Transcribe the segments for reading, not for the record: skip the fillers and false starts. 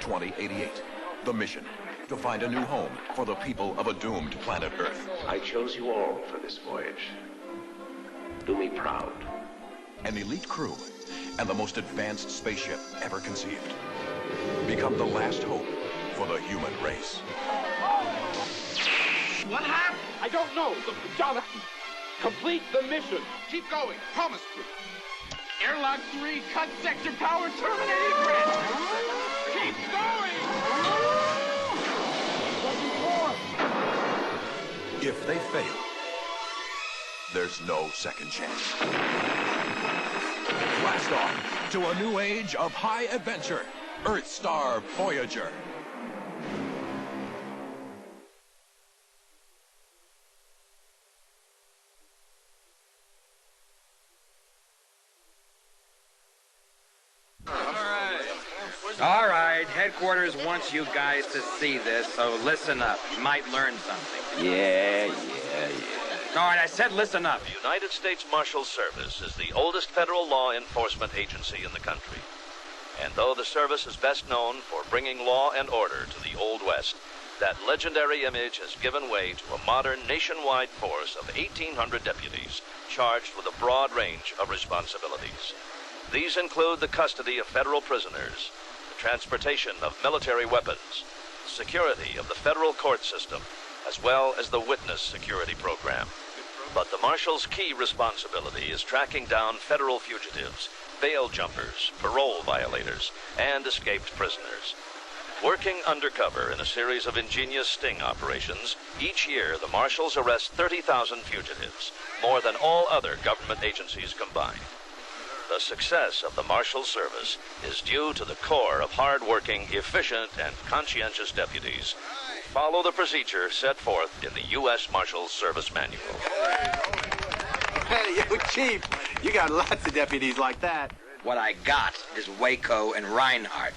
2088. The mission, to find a new home for the people of a doomed planet Earth. I chose you all for this voyage. Do me proud. An elite crew and the most advanced spaceship ever conceived. Become the last hope for the human race. What happened? I don't know. Jonathan, complete the mission. Keep going. Promise. Airlock 3, cut sector power, terminating grid. Keep going. If they fail, there's no second chance. Blast off to a new age of high adventure. Earthstar Voyager. All right, headquarters wants you guys to see this, so listen up. You might learn something. Yeah. All right, I said listen up. The United States Marshal Service is the oldest federal law enforcement agency in the country. And though the service is best known for bringing law and order to the Old West, that legendary image has given way to a modern nationwide force of 1,800 deputies charged with a broad range of responsibilities. These include the custody of federal prisoners, the transportation of military weapons, security of the federal court system, as well as the witness security program. But the Marshal's key responsibility is tracking down federal fugitives, bail jumpers, parole violators, and escaped prisoners. Working undercover in a series of ingenious sting operations, each year the Marshals arrest 30,000 fugitives, more than all other government agencies combined. The success of the Marshal Service is due to the corps of hard-working, efficient, and conscientious deputies. Follow the procedure set forth in the U.S. Marshals Service Manual. Hey, yo, Chief, you got lots of deputies like that. What I got is Waco and Reinhardt.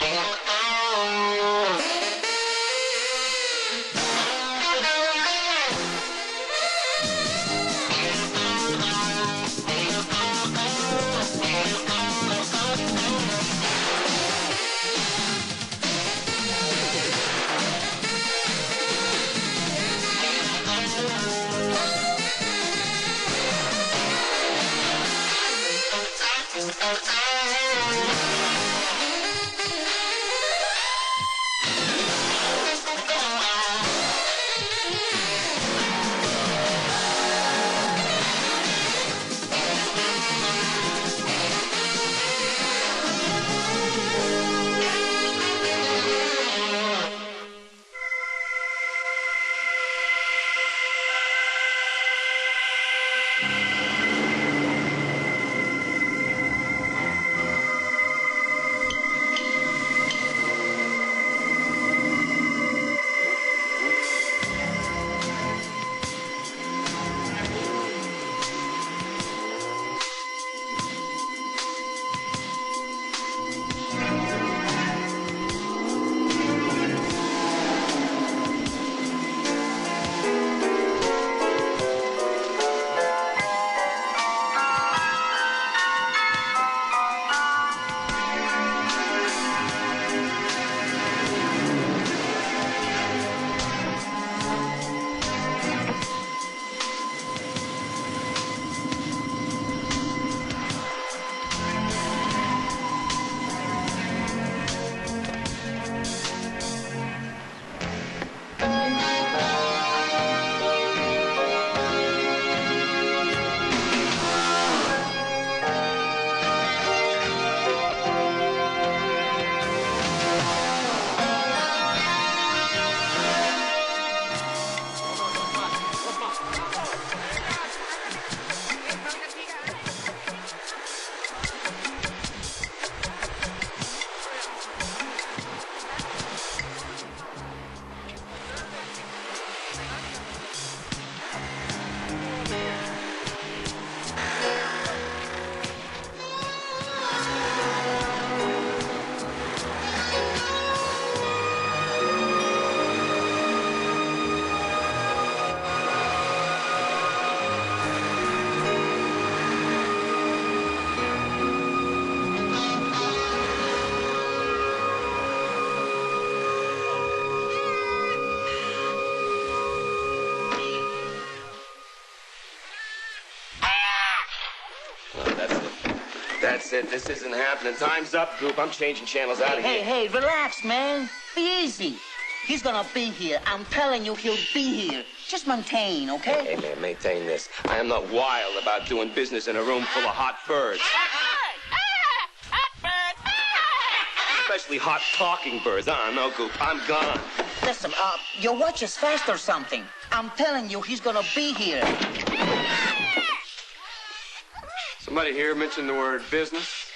That's it. This isn't happening. Time's up, Goop. I'm changing channels out of here. Hey, relax, man. Be easy. He's gonna be here. I'm telling you, he'll be here. Just maintain, okay? Hey, man, maintain this. I am not wild about doing business in a room full of hot birds. Especially hot talking birds. No, Goop. I'm gone. Listen, your watch is fast or something. I'm telling you, he's gonna be here. Somebody here mentioned the word business?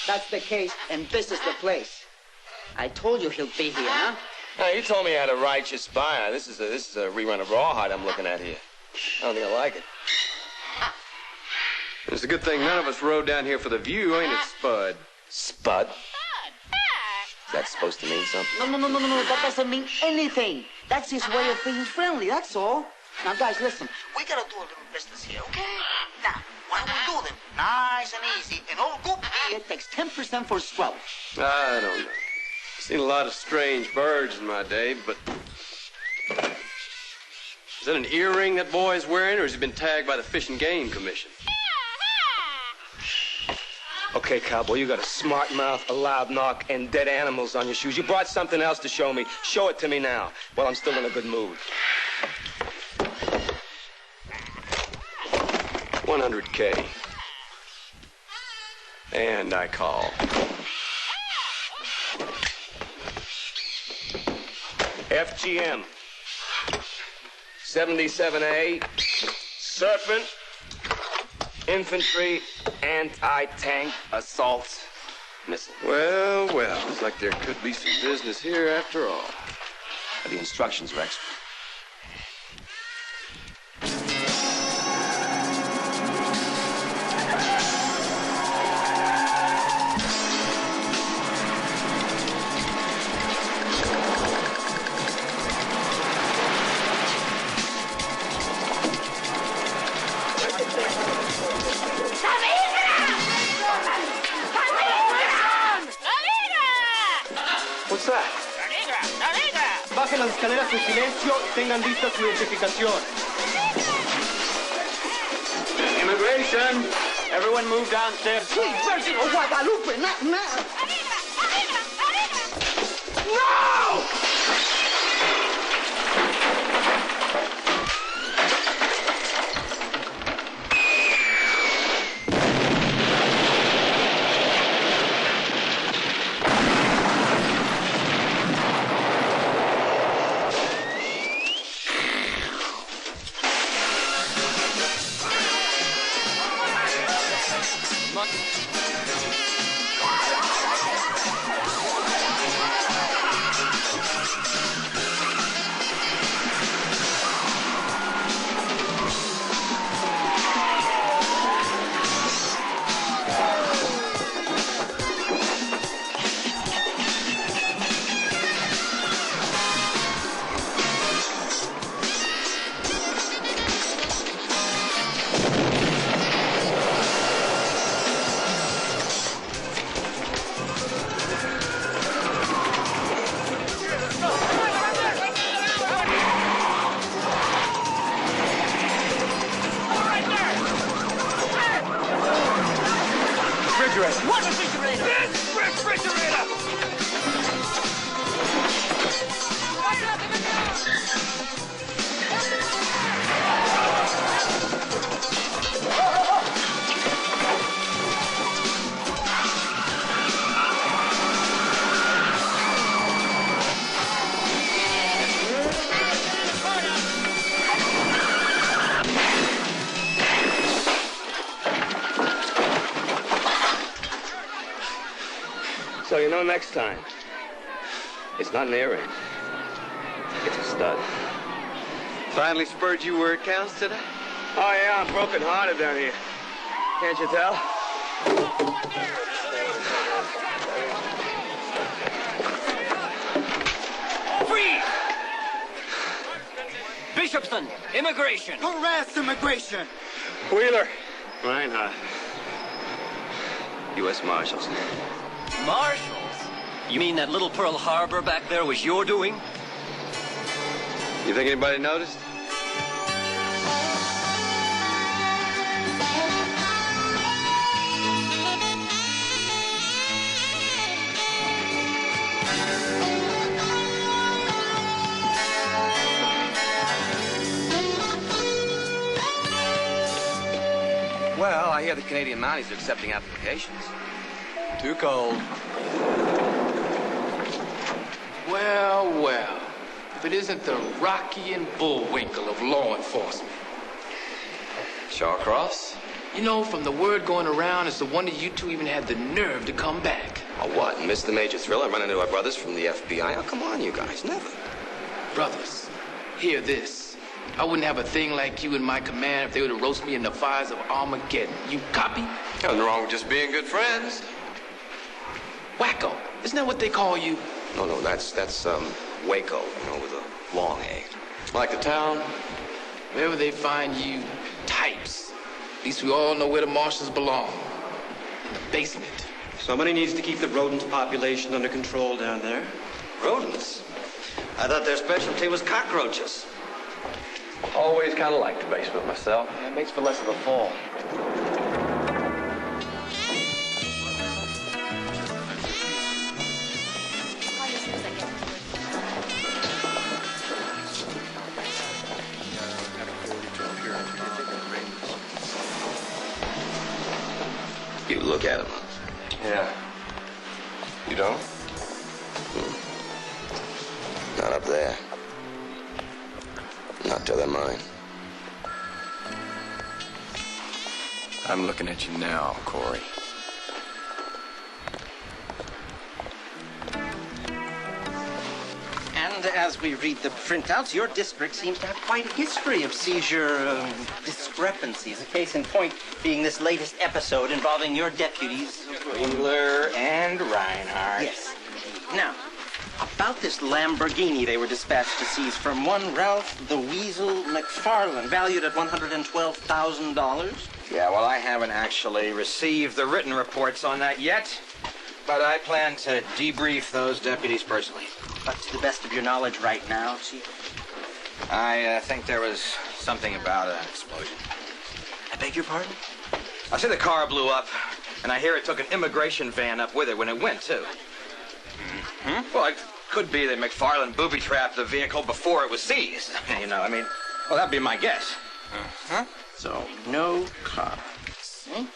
That's the case, and this is the place. I told you he'll be here, huh? Now, you told me I had a righteous buyer. This is a rerun of Rawhide I'm looking at here. I don't think I like it. It's a good thing none of us rode down here for the view, ain't it, Spud? Spud? Is that supposed to mean something? No. That doesn't mean anything. That's his way of being friendly, that's all. Now, guys, listen. We gotta do a little business here, okay? Now, what do we do then? Nice and easy. And old Goop here takes 10% for scrub. I don't know. Seen a lot of strange birds in my day, but... Is that an earring that boy's wearing, or has he been tagged by the Fish and Game Commission? Okay, cowboy, you got a smart mouth, a loud knock, and dead animals on your shoes. You brought something else to show me. Show it to me now, while I'm still in a good mood. 100K. And I call. FGM. 77A. Serpent. Infantry. Anti-tank assault missile. Well, looks like there could be some business here after all. The instructions, Rex. What's that? Bajen las escaleras en silencio y tengan lista su identificación. Immigration! Everyone move downstairs. Sweet Virgin of Guadalupe, not now. No! What refrigerator? This refrigerator! So you know next time, it's not an earring. It's a stud. Finally spurred you where it counts today? Oh, yeah, I'm broken-hearted down here. Can't you tell? Freeze! Bishopson, immigration. Harass immigration! Wheeler. Reinhardt. U.S. Marshals. Marshals? You mean that little Pearl Harbor back there was your doing? You think anybody noticed? other Canadian Mounties are accepting applications. Too cold. Well, well. If it isn't the Rocky and Bullwinkle of law enforcement. Shawcross? You know, from the word going around, it's the wonder you two even had the nerve to come back. Oh, what? Missed the major thriller running into our brothers from the FBI? Oh, come on, you guys. Never. Brothers, hear this. I wouldn't have a thing like you in my command if they were to roast me in the fires of Armageddon. You copy? Nothing wrong with just being good friends. Wacko. Isn't that what they call you? No, that's Waco, you know, with a long A. Like the town? Wherever they find you, types. At least we all know where the marshals belong. In the basement. Somebody needs to keep the rodent population under control down there. Rodents? I thought their specialty was cockroaches. Always kind of liked the basement myself. Yeah, it makes for less of a fall. You look at him. Yeah. You don't? Not up there. Not till they're mine. I'm looking at you now, Corey. And as we read the printouts, your district seems to have quite a history of seizure discrepancies. A case in point being this latest episode involving your deputies, Wheeler and Reinhardt. Yes. Now, about this Lamborghini they were dispatched to seize from one Ralph the Weasel McFarland, valued at $112,000. Yeah, well, I haven't actually received the written reports on that yet, but I plan to debrief those deputies personally. But to the best of your knowledge right now, Chief? I think there was something about an explosion. I beg your pardon? I see the car blew up, and I hear it took an immigration van up with it when it went, too. Mm-hmm. Well, it could be that McFarland booby-trapped the vehicle before it was seized. You know, I mean, well, that'd be my guess. Uh-huh. So, no car. See?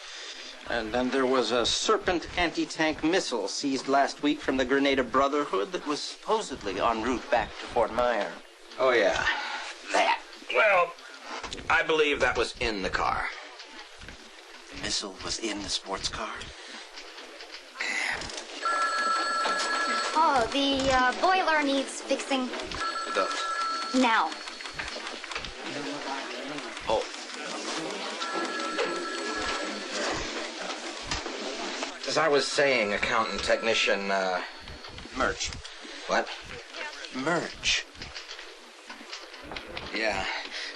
And then there was a Serpent anti-tank missile seized last week from the Grenada Brotherhood that was supposedly en route back to Fort Myer. Oh, yeah. That. Well, I believe that was in the car. The missile was in the sports car? Oh, the boiler needs fixing. Now. Oh. As I was saying, accountant technician, Merch. What? Merch. Yeah.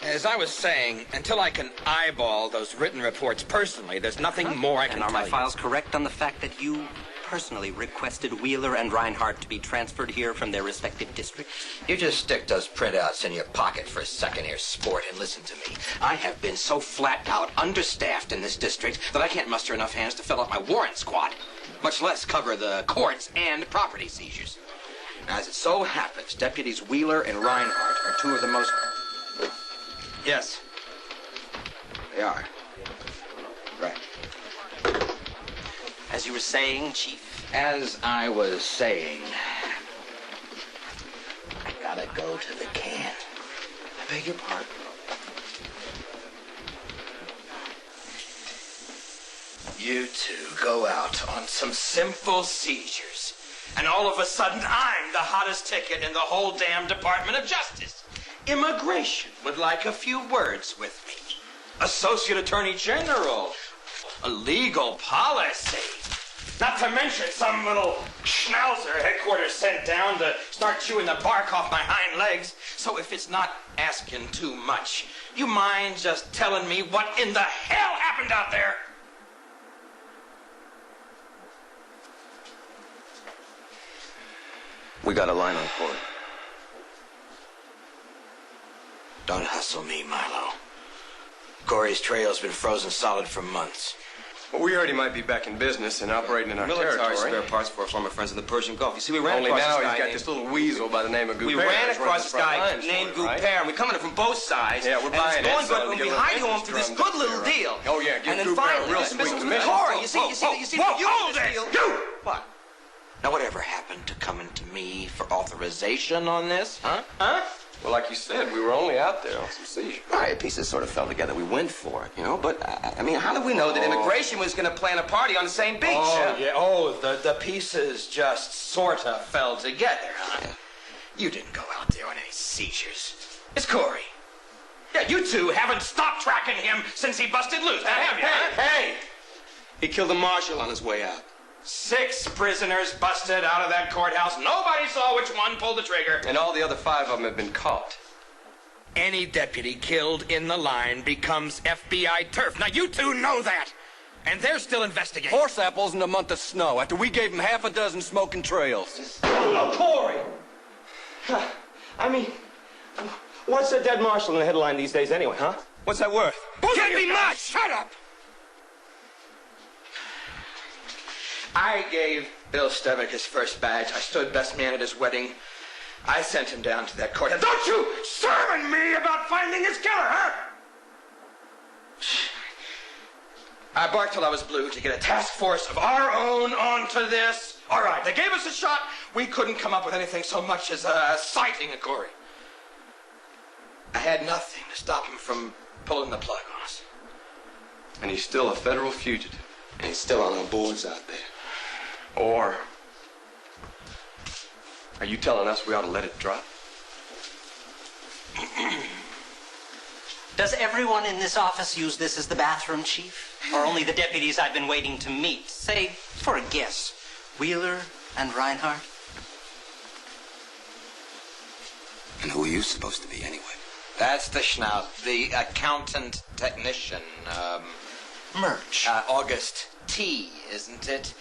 As I was saying, until I can eyeball those written reports personally, there's nothing more I can And are tell my you. files correct on the fact that you personally requested Wheeler and Reinhardt to be transferred here from their respective districts? You just stick those printouts in your pocket for a second here, sport, and listen to me. I have been so flat out understaffed in this district that I can't muster enough hands to fill out my warrant squad, much less cover the courts and property seizures. Now, as it so happens, deputies Wheeler and Reinhardt are two of the most... Yes. They are. Right. As you were saying, Chief? As I was saying, I gotta go to the can. I beg your pardon? You two go out on some simple seizures, and all of a sudden I'm the hottest ticket in the whole damn Department of Justice. Immigration would like a few words with me. Associate Attorney General. A legal policy. Not to mention some little schnauzer headquarters sent down to start chewing the bark off my hind legs. So if it's not asking too much, you mind just telling me what in the hell happened out there? We got a line on Corey. Don't hustle me, Milo. Corey's trail's been frozen solid for months. Well, we heard he might be back in business and operating in our Military territory. spare parts for our former friends in the Persian Gulf. You see, we ran Only across now this guy he's got named... this little weasel by the name of Goupert. We ran who's across this running the front guy lines named for it, right? Goupert, and we come at it from both sides. Yeah, we're buying and it's it, going so good, and get we a hide little him for this interest good drummed up little there, deal. right? Oh, yeah, give and then Goupert a finally, real this sweet was commission Corey. for You it. see, Whoa, you hold this it! deal. What? Now, whatever happened to coming to me for authorization on this, huh? Well, like you said, we were only out there on some seizure. All right, pieces sort of fell together. We went for it, you know. But I mean, how did we know that immigration was going to plan a party on the same beach? Oh, yeah. Oh, the pieces just sort of fell together, huh? Yeah. You didn't go out there on any seizures. It's Corey. Yeah, you two haven't stopped tracking him since he busted loose, have you? Hey! He killed a marshal on his way out. 6 prisoners busted out of that courthouse. Nobody saw which one pulled the trigger. And all the other 5 of them have been caught. Any deputy killed in the line becomes FBI turf. Now, you two know that. And they're still investigating. Horse apples in a month of snow after we gave them half a dozen smoking trails. Oh, Corey! I mean, what's a dead marshal in the headline these days anyway, huh? What's that worth? Can't be much! Shut up! I gave Bill Stevick his first badge. I stood best man at his wedding. I sent him down to that court. And don't you sermon me about finding his killer, huh? I barked till I was blue to get a task force of our own onto this. All right, they gave us a shot. We couldn't come up with anything so much as a sighting of Corey. I had nothing to stop him from pulling the plug on us. And he's still a federal fugitive. And he's still on our boards out there. Or are you telling us we ought to let it drop? Does everyone in this office use this as the bathroom, Chief? Or only the deputies I've been waiting to meet? Say, for a guess, Wheeler and Reinhardt? And who are you supposed to be anyway? That's the schnauz, the accountant technician, Murch. August T, isn't it?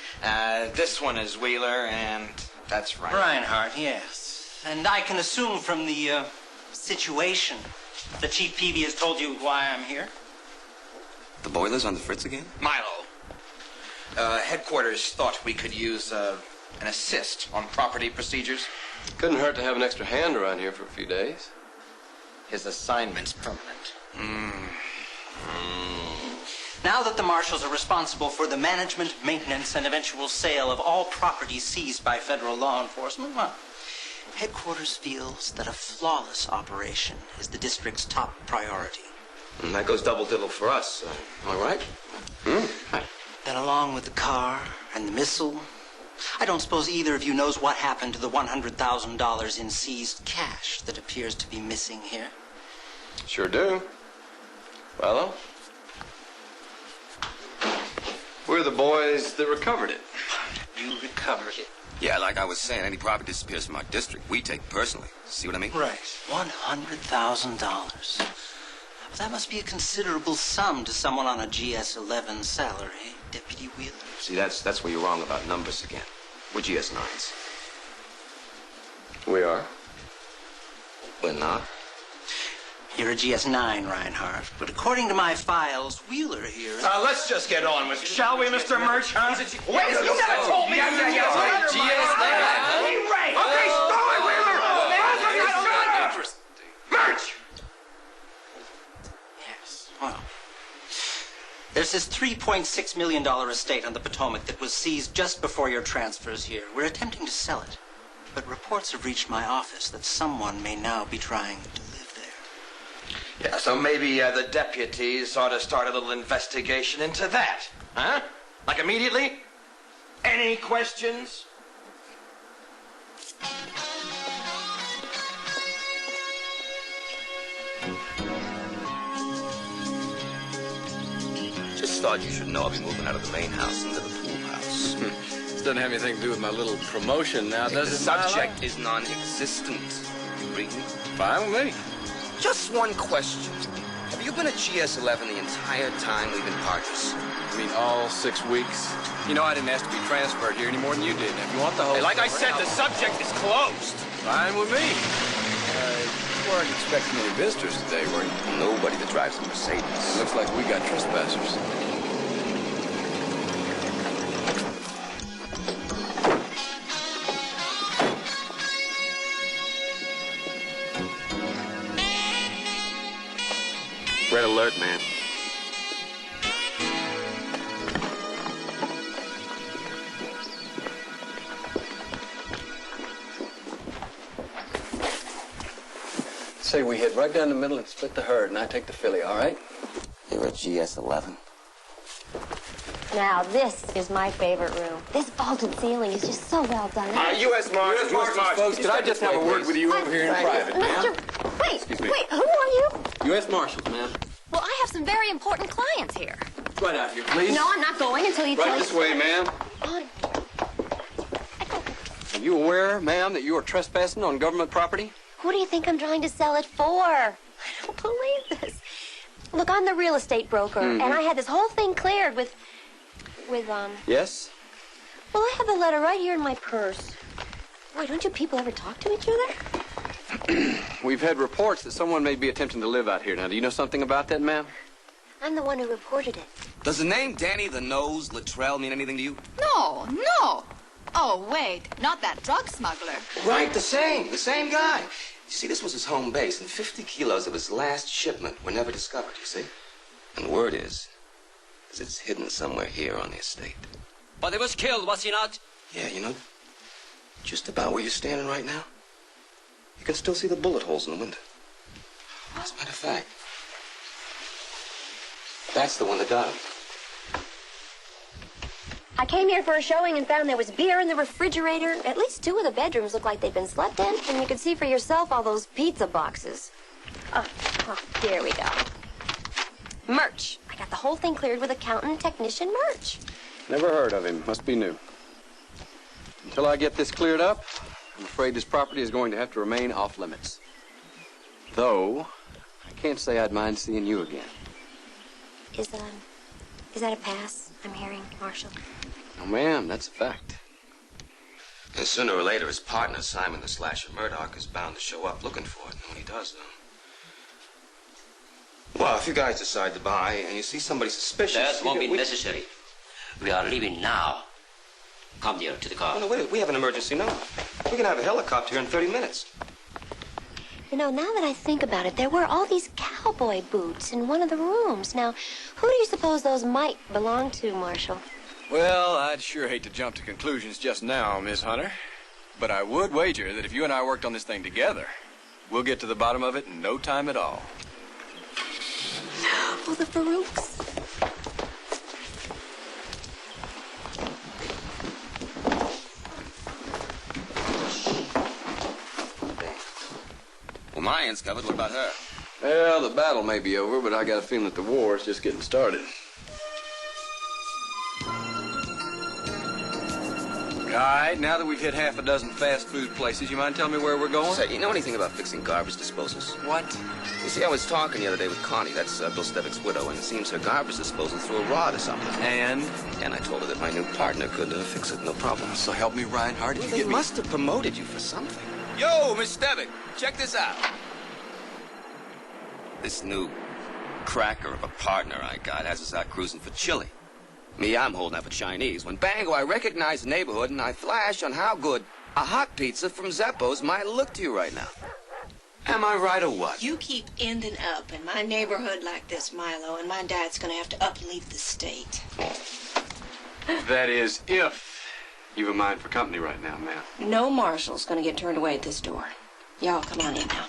This one is Wheeler, and that's Reinhardt. Reinhardt, yes. And I can assume from the situation that Chief Peavy has told you why I'm here? The boiler's on the fritz again? Milo. Headquarters thought we could use an assist on property procedures. Couldn't hurt to have an extra hand around here for a few days. His assignment's permanent. Now that the marshals are responsible for the management, maintenance, and eventual sale of all property seized by federal law enforcement, well, headquarters feels that a flawless operation is the district's top priority. And that goes double diddle for us. Am I right? Then along with the car and the missile, I don't suppose either of you knows what happened to the $100,000 in seized cash that appears to be missing here. Sure do. Well, we're the boys that recovered it. You recovered it? Yeah, like I was saying, any property disappears from our district, we take personally. See what I mean? Right. $100,000. That must be a considerable sum to someone on a GS-11 salary, Deputy Wheeler. See, that's where you're wrong about numbers again. We're GS-9s. We are. We're not. You're a GS-9, Reinhardt. But according to my files, Wheeler here... Let's just get on with it. Shall we, Mr. Murch, huh? Wait, you never told me! Okay, stop it, Wheeler! Murch! Yes, well... There's this $3.6 million estate on the Potomac that was seized just before your transfers here. We're attempting to sell it. But reports have reached my office that someone may now be trying to live there. Yeah, so maybe the deputies ought to start a little investigation into that. Huh? Like immediately? Any questions? Just thought you should know I'll be moving out of the main house into the pool house. This doesn't have anything to do with my little promotion now, does it? The subject is non-existent. You read me? Fine with me. Just one question. Have you been at GS-11 the entire time we've been partners? I mean, all 6 weeks? You know, I didn't ask to be transferred here any more than you did. If you want the whole... Hey, like I said, the subject is closed. Fine with me. You weren't expecting any visitors today, were you? Nobody that drives a Mercedes. Looks like we got trespassers. Red alert, man. Say we hit right down the middle and split the herd, and I take the filly, all right? You're a GS-11. Now, this is my favorite room. This vaulted ceiling is just so well done. U.S. Marshals, folks, could I just have a word with you over here in private, ma'am? Wait, who are you? U.S. Marshals, ma'am. Well, I have some very important clients here. Right out here, please. No, I'm not going until you tell me. Right this way, ma'am. Are you aware, ma'am, that you are trespassing on government property? Who do you think I'm trying to sell it for? I don't believe this. Look, I'm the real estate broker, and I had this whole thing cleared with, Yes? Well, I have the letter right here in my purse. Wait, don't you people ever talk to each other? We've had reports that someone may be attempting to live out here. Now, do you know something about that, ma'am? I'm the one who reported it. Does the name Danny the Nose Luttrell mean anything to you? No. Oh, wait, not that drug smuggler. Right, the same guy. You see, this was his home base, and 50 kilos of his last shipment were never discovered, you see? And word is it's hidden somewhere here on the estate. But he was killed, was he not? Yeah, you know, just about where you're standing right now, you can still see the bullet holes in the window. As a matter of fact, that's the one that got him. I came here for a showing and found there was beer in the refrigerator. At least 2 of the bedrooms looked like they'd been slept in, and you could see for yourself all those pizza boxes. Oh, here we go. Merch. I got the whole thing cleared with accountant and technician merch. Never heard of him. Must be new. Until I get this cleared up, I'm afraid this property is going to have to remain off limits. Though, I can't say I'd mind seeing you again. Is that a pass I'm hearing, Marshal? No, ma'am, that's a fact. And sooner or later, his partner, Simon the Slasher Murdoch, is bound to show up looking for it. And when he does, though... Well, if you guys decide to buy and you see somebody suspicious... That won't be necessary. We are leaving now. Come here to the car. Oh, no, wait, we have an emergency now. We can have a helicopter here in 30 minutes. You know, now that I think about it, there were all these cowboy boots in one of the rooms. Now, who do you suppose those might belong to, Marshal? Well, I'd sure hate to jump to conclusions just now, Miss Hunter. But I would wager that if you and I worked on this thing together, we'll get to the bottom of it in no time at all. Oh, the Farouks. Well, my end's covered. What about her? Well, the battle may be over, but I got a feeling that the war is just getting started. All right, now that we've hit half a dozen fast food places, you mind telling me where we're going? Say, you know anything about fixing garbage disposals? What? You see, I was talking the other day with Connie, that's Bill Stevick's widow, and it seems her garbage disposal threw a rod or something. And I told her that my new partner could fix it, no problem. So help me, Reinhardt, if you They get me... must have promoted you for something. Yo, Miss Stevick, check this out. This new cracker of a partner I got has us out cruising for Chile. Me, I'm holding up for Chinese. When bango, I recognize the neighborhood and I flash on how good a hot pizza from Zeppo's might look to you right now. Am I right or what? You keep ending up in my neighborhood like this, Milo, and my dad's gonna have to upleave the state. That is, if you've a mind for company right now, ma'am. No marshal's gonna get turned away at this door. Y'all come on in now.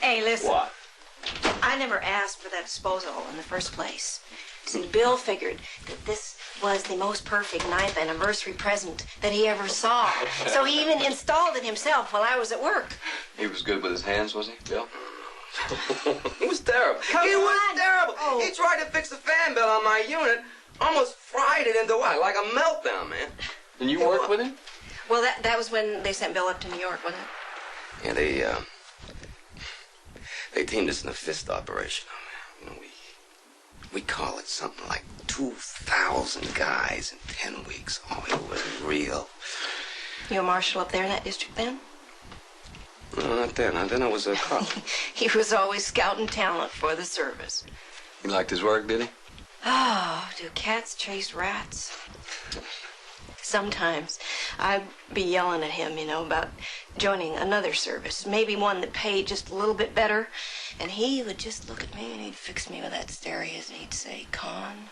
Hey, listen. What? I never asked for that disposal in the first place. See, Bill figured that this was the most perfect 9th anniversary present that he ever saw. So he even installed it himself while I was at work. He was good with his hands, was he, Bill? It was terrible. It was terrible. Oh. He tried to fix the fan belt on my unit, almost fried it into what? Like a meltdown, man. And you worked with him? Well, that was when they sent Bill up to New York, wasn't it? Yeah, they teamed us in a fist operation. You know, we call it something like 2,000 guys in 10 weeks. Oh, it was real. You a marshal up there in that district then? No, not then. Then I was a cop. He was always scouting talent for the service. He liked his work, did he? Oh, do cats chase rats? Sometimes. I'd be yelling at him, you know, about joining another service, maybe one that paid just a little bit better. And he would just look at me and he'd fix me with that stare of his and he'd say, Con,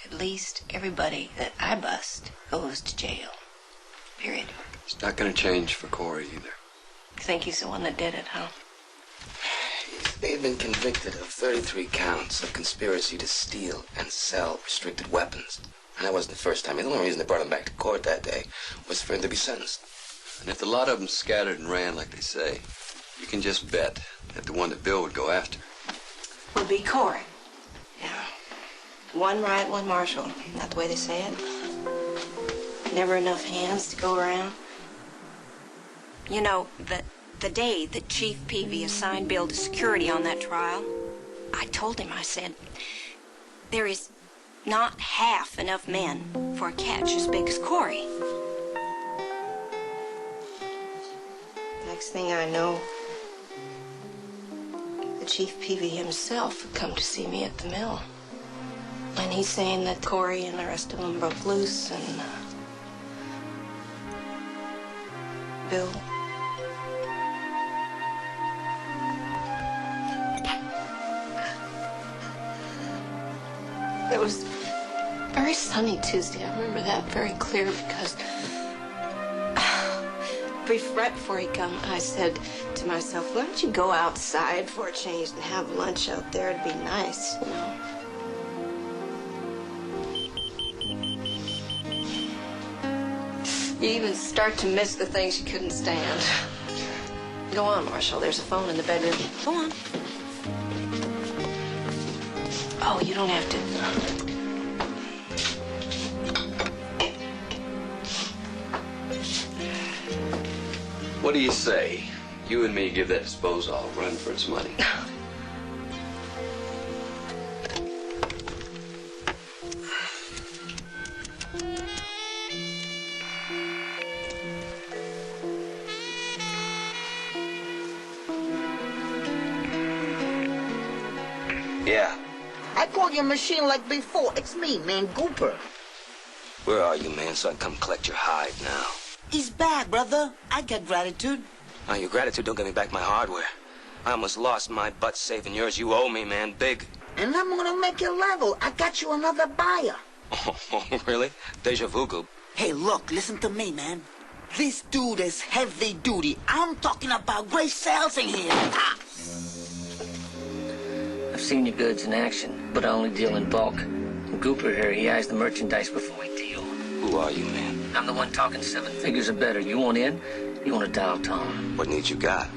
at least everybody that I bust goes to jail. Period. It's not going to change for Corey either. You think he's the one that did it, huh? They've been convicted of 33 counts of conspiracy to steal and sell restricted weapons. And that wasn't the first time. The only reason they brought him back to court that day was for him to be sentenced. And if the lot of them scattered and ran like they say, you can just bet that the one that Bill would go after would be Corey. Yeah. One right, one marshal. Not the way they say it. Never enough hands to go around. You know, the day that Chief Peavy assigned Bill to security on that trial, I told him, I said, there is not half enough men for a catch as big as Corey. Next thing I know, the Chief Peavy himself had come to see me at the mill. And he's saying that Corey and the rest of them broke loose and Bill. It was very sunny Tuesday. I remember that very clear because right before he come, I said to myself, why don't you go outside for a change and have lunch out there? It'd be nice, you know. You even start to miss the things you couldn't stand. Go on, Marshall. There's a phone in the bedroom. Go on. Oh, you don't have to. What do you say? You and me give that disposal a run for its money. Yeah. I call your machine like before. It's me, man, Gooper. Where are you, man, so I can come collect your hide now? He's back, brother. I got gratitude. Oh, your gratitude don't get me back my hardware. I almost lost my butt saving yours. You owe me, man, big. And I'm gonna make it level. I got you another buyer. Oh, really? Deja vu, Goop. Hey, look, listen to me, man. This dude is heavy duty. I'm talking about great sales in here. Ah. I've seen your goods in action, but I only deal in bulk. Gooper here, he eyes the merchandise before we deal. Who are you, man? I'm the one talking 7 figures or better. You want in? You want to dial tone? What needs you got?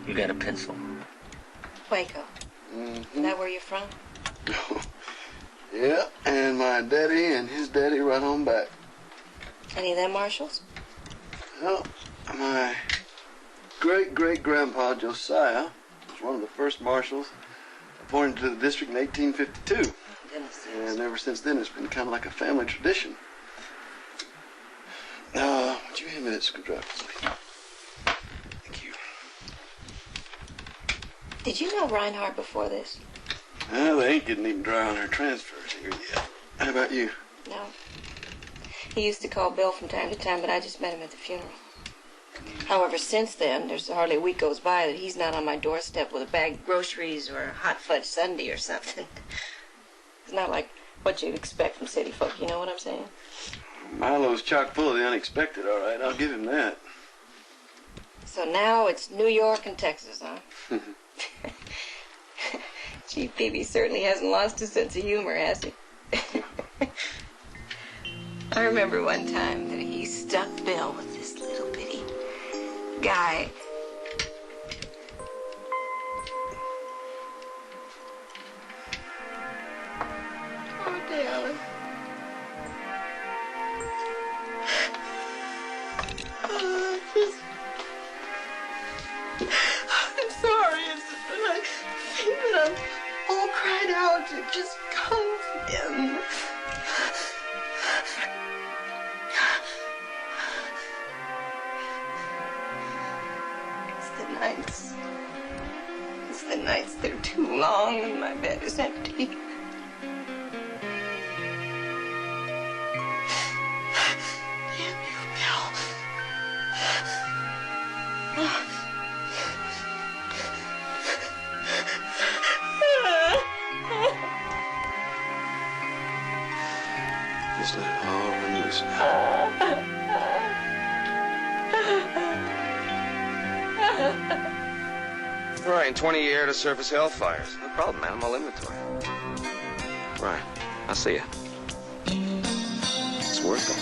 You got a pencil? Waco. Is that where you're from? Yeah, and my daddy and his daddy right on back. Any of them marshals? Well, my great-great-grandpa Josiah was one of the first marshals appointed to the district in 1852. And ever since then, it's been kind of like a family tradition. Would you hand me that screwdriver, please? Thank you. Did you know Reinhardt before this? Well, they ain't getting even dry on their transfers here yet. How about you? No. He used to call Bill from time to time, but I just met him at the funeral. However, since then, there's hardly a week goes by that he's not on my doorstep with a bag of groceries or a hot fudge sundae or something. It's not like what you'd expect from city folk, you know what I'm saying? Milo's chock full of the unexpected, all right. I'll give him that. So now it's New York and Texas, huh? Chief Peavy certainly hasn't lost his sense of humor, has he? I remember one time that he stuck Bill with this little bitty guy. Oh, darling. I'm sorry. I'm all cried out. It just comes in. It's the nights they're too long and my bed is empty. Just let it all run loose Right, in 20 air to surface hellfires. No problem, man. I'm all inventory. Right. I'll see you. It's working.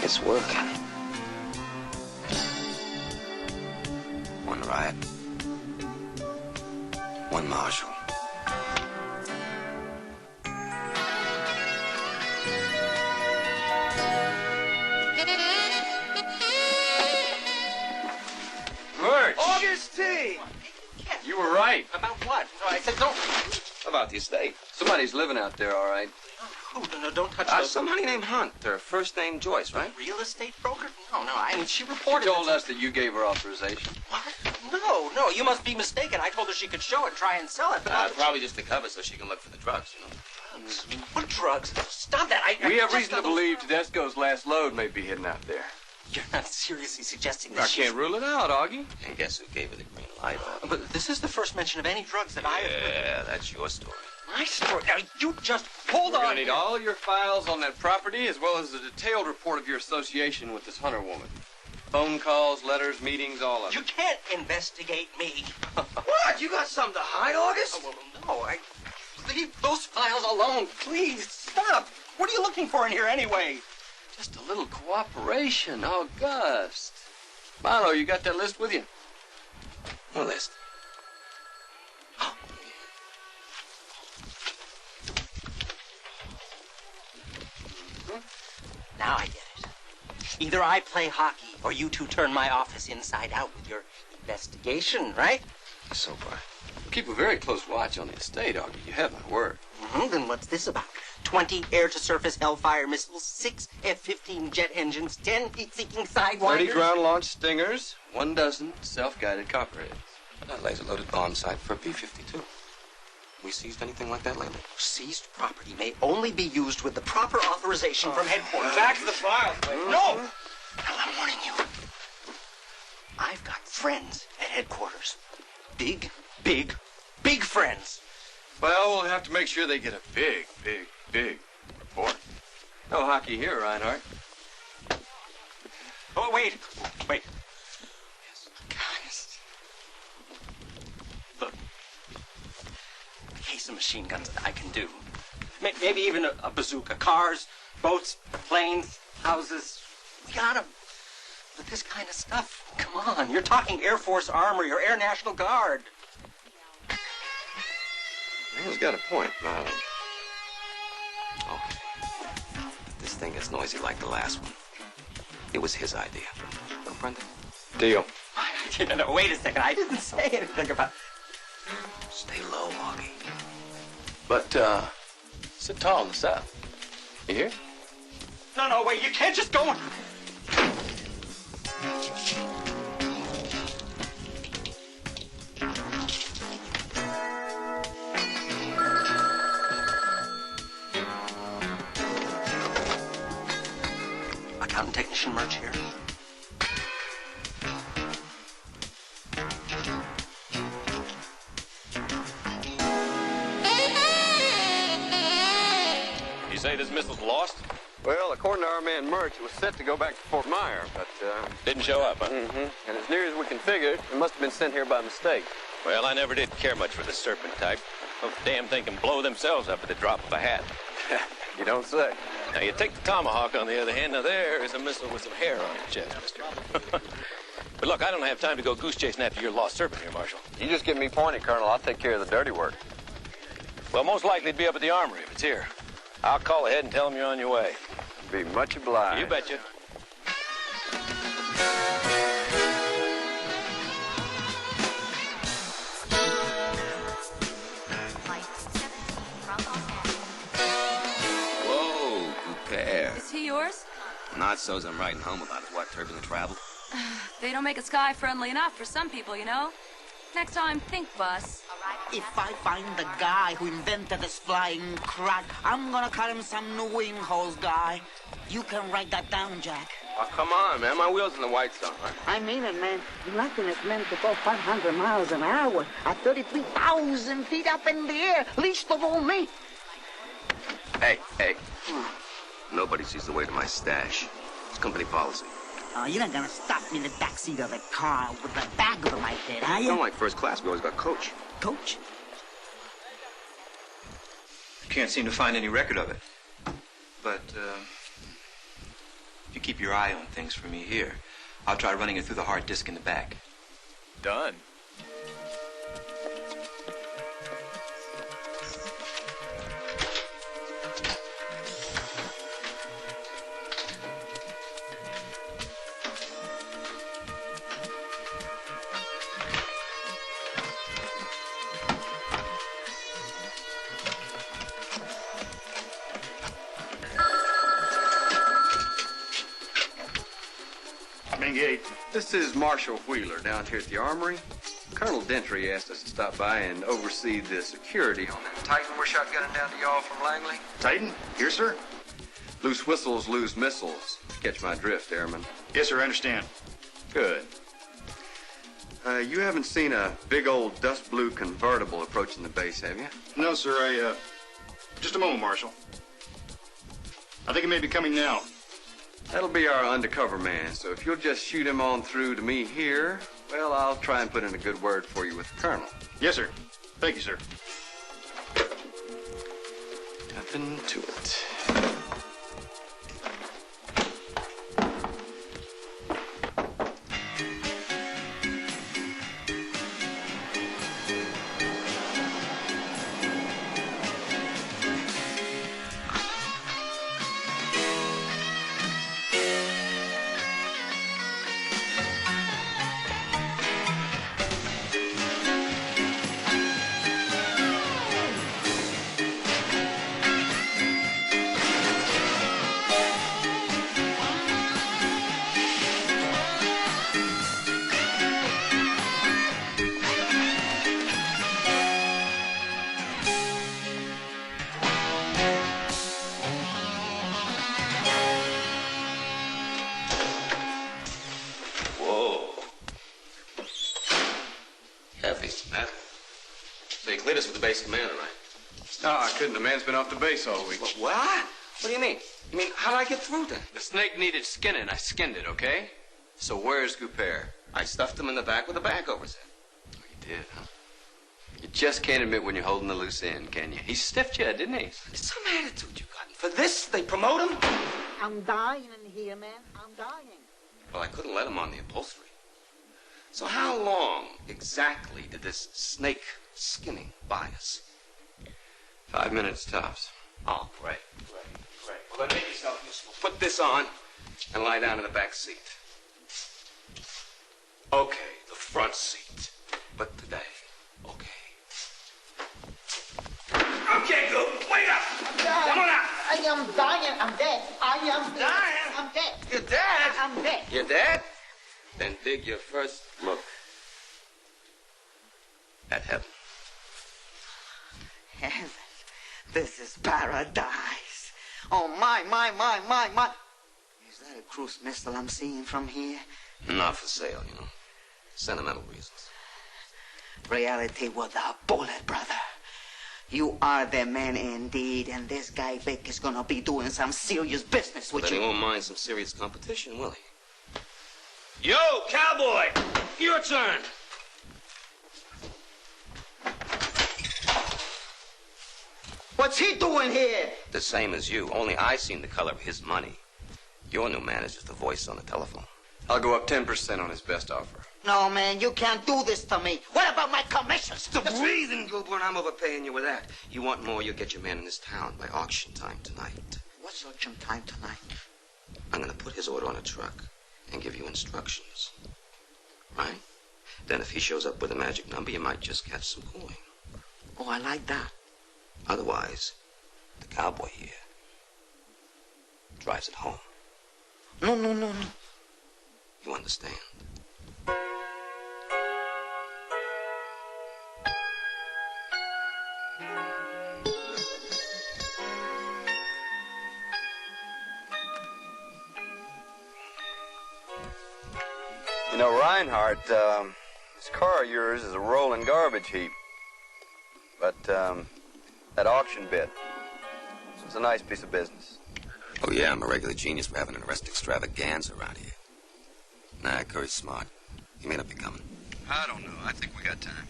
It's working. One riot. One marshal. Merch! August T! You were right. About what? No, I said don't. About the estate. Somebody's living out there, all right. Who? No, don't touch those. Somebody named Hunt. Her first name Joyce, right? Real estate broker? No, I mean, she reported... She told us that you gave her authorization. What? No, you must be mistaken. I told her she could show it, try and sell it, but not... Probably just to cover so she can look for the drugs, you know. Drugs? What drugs? Stop that. We have reason to believe Tedesco's last load may be hidden out there. You're not seriously suggesting that I can't rule it out, Augie. And guess who gave her the green light on? But this is the first mention of any drugs that I... Yeah, that's your story. My story? Now, you just hold We're on. gonna need all your files on that property, as well as a detailed report of your association with this Hunter woman. Phone calls, letters, meetings, all of it. You can't investigate me. What? You got something to hide, August? Oh, well, no, leave those files alone. Please, stop. What are you looking for in here anyway? Just a little cooperation, August. Milo, you got that list with you? What list? Now I get it. Either I play hockey or you two turn my office inside out with your investigation, right? So far. Keep a very close watch on the estate, Augie. You have my word. Then what's this about? 20 air-to-surface Hellfire missiles, 6 F-15 jet engines, 10 heat-seeking sidewinders... 30 ground-launched Stingers, 1 dozen self-guided Copperheads. That laser-loaded bomb sight for a B-52. We seized anything like that lately? Seized property may only be used with the proper authorization from headquarters. Back to the files, please. No! Now, I'm warning you. I've got friends at headquarters. Big friends. Well, we'll have to make sure they get a big report. No hockey here, Reinhardt. Oh, wait. Yes. Guys. Look. A case of machine guns that I can do. Maybe even a bazooka. Cars, boats, planes, houses. We got them. But this kind of stuff, come on. You're talking Air Force Armory or Air National Guard. Man's got a point, Milo. Okay. This thing gets noisy like the last one. It was his idea. No, Brendan? Deal. No, wait a second. I didn't say anything about... Stay low, Augie. But, sit tall in the south. You hear? No, wait. You can't just go... Accountant technician merch here. You say this missile's lost? Well, according to our man Merch, it was set to go back to Fort Myer, but, Didn't show up, huh? And as near as we can figure, it must have been sent here by mistake. Well, I never did care much for the Serpent type. Those damn thing can blow themselves up at the drop of a hat. You don't say. Now, you take the Tomahawk, on the other hand. Now, there is a missile with some hair on its chest, mister. But look, I don't have time to go goose chasing after your lost Serpent here, Marshal. You just get me pointed, Colonel. I'll take care of the dirty work. Well, most likely it'd be up at the armory if it's here. I'll call ahead and tell them you're on your way. Be much obliged. You betcha. Whoa, Coupe. Is he yours? Not so's I'm writing home about his what, turbulent travel. They don't make a sky friendly enough for some people, you know. Next time, think bus. If I find the guy who invented this flying crack, I'm gonna cut him some new wing holes, guy. You can write that down, Jack. Oh, come on, man. My wheel's in the white zone. I mean it, man. Nothing is meant to go 500 miles an hour at 33,000 feet up in the air, least of all me. Hey. Nobody sees the way to my stash. It's company policy. Oh, you're not gonna stop me in the backseat of the car with a bag over my head, are you? Don't like first class. We always got coach. Coach? Can't seem to find any record of it. But, if you keep your eye on things for me here, I'll try running it through the hard disk in the back. Done. This is Marshal Wheeler down here at the Armory. Colonel Dentry asked us to stop by and oversee the security on that Titan we're shotgunning down to y'all from Langley. Titan? Here, sir? Loose whistles lose missiles. Catch my drift, Airman. Yes, sir, I understand. Good. You haven't seen a big old dust blue convertible approaching the base, have you? No, sir, Just a moment, Marshal. I think it may be coming now. That'll be our undercover man, so if you'll just shoot him on through to me here, well, I'll try and put in a good word for you with the Colonel. Yes, sir. Thank you, sir. Nothing to it. Base commander, right? No, I couldn't. The man's been off the base all week. What? What do you mean? You mean, how did I get through then? The snake needed skinning. I skinned it, okay? So where's Couper? I stuffed him in the back with a bag over his head. Oh, you did, huh? You just can't admit when you're holding the loose end, can you? He stiffed you, didn't he? It's some attitude you got. For this, they promote him? I'm dying in here, man. I'm dying. Well, I couldn't let him on the upholstery. So how long exactly did this snake skinning buy us? 5 minutes tops. Oh, great. Well, then make yourself useful. Put this on and lie down in the back seat. Okay, the front seat. But today, okay. Okay, Goop, wake up! I'm dying. Come on out! I am dying. I'm dead. I am dead. Dying? I'm dead. You're dead? I'm dead. You're dead? Then dig your first look at heaven. Heaven. This is paradise. Oh, my. Is that a cruise missile I'm seeing from here? Not for sale, you know. Sentimental reasons. Reality with a bullet, brother. You are the man indeed, and this guy Vic is gonna be doing some serious business with But you. he won't mind some serious competition, will he? Yo, cowboy! Your turn! What's he doing here? The same as you, only I seen the color of his money. Your new man is just a voice on the telephone. I'll go up 10% on his best offer. No, man, you can't do this to me. What about my commissions? The breathing, Goober, and I'm overpaying you with that. You want more, you'll get your man in this town by auction time tonight. What's auction time tonight? I'm gonna put his order on a truck and give you instructions. Right? Then if he shows up with a magic number, you might just catch some coin. Oh, I like that. Otherwise, the cowboy here drives it home. No. You understand? You know, Reinhardt, this car of yours is a rolling garbage heap. But, that auction bid, It's a nice piece of business. Oh, yeah, I'm a regular genius for having an arrest extravaganza around here. Nah, Curry's smart. He may not be coming. I don't know. I think we got time.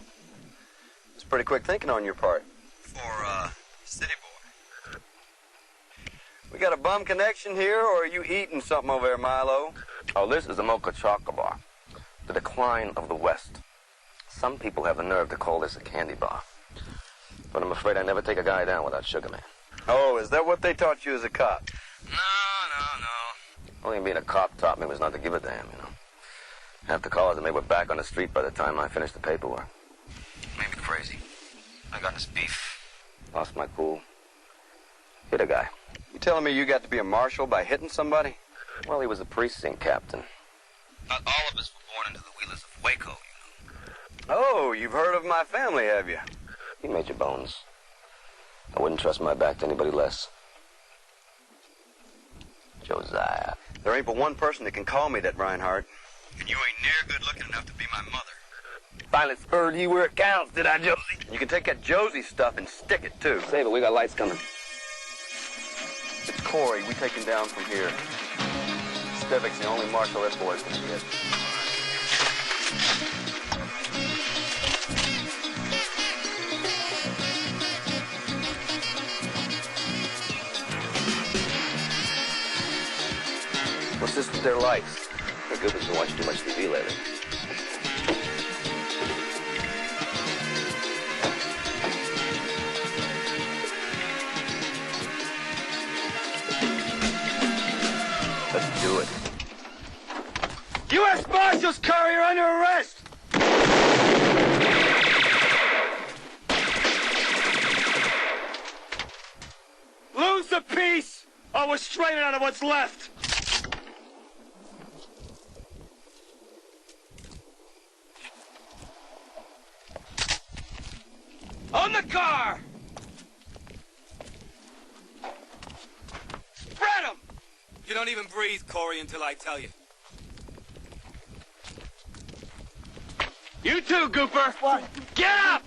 It's pretty quick thinking on your part. For, city boy. We got a bum connection here, or are you eating something over there, Milo? Oh, this is the Mocha Chocolate Bar. The decline of the West. Some people have the nerve to call this a candy bar. But I'm afraid I never take a guy down without Sugar Man. Oh, is that what they taught you as a cop? No. Only being a cop taught me was not to give a damn, you know. Half the callers I made were back on the street by the time I finished the paperwork. Made me crazy. I got in this beef. Lost my cool. Hit a guy. You telling me you got to be a marshal by hitting somebody? Well, he was a precinct captain. Not all of us were born into the Wheelers of Waco, you know. Oh, you've heard of my family, have you? He made your bones. I wouldn't trust my back to anybody less. Josiah. There ain't but one person that can call me that, Reinhardt. And you ain't near good looking enough to be my mother. Finally spurred you where it counts, did I, Josie? You can take that Josie stuff and stick it, too. Save it, we got lights coming. It's Corey. We take him down from here. Stevik's the only marshal that boy's gonna get. What's this with their lights? The Goobers been watching too much TV lately. Let's do it. U.S. Marshals, Curry, are under arrest! Lose the peace, or we're straining out of what's left! On the car! Spread them! You don't even breathe, Corey, until I tell you. You too, Gooper! What? Get up!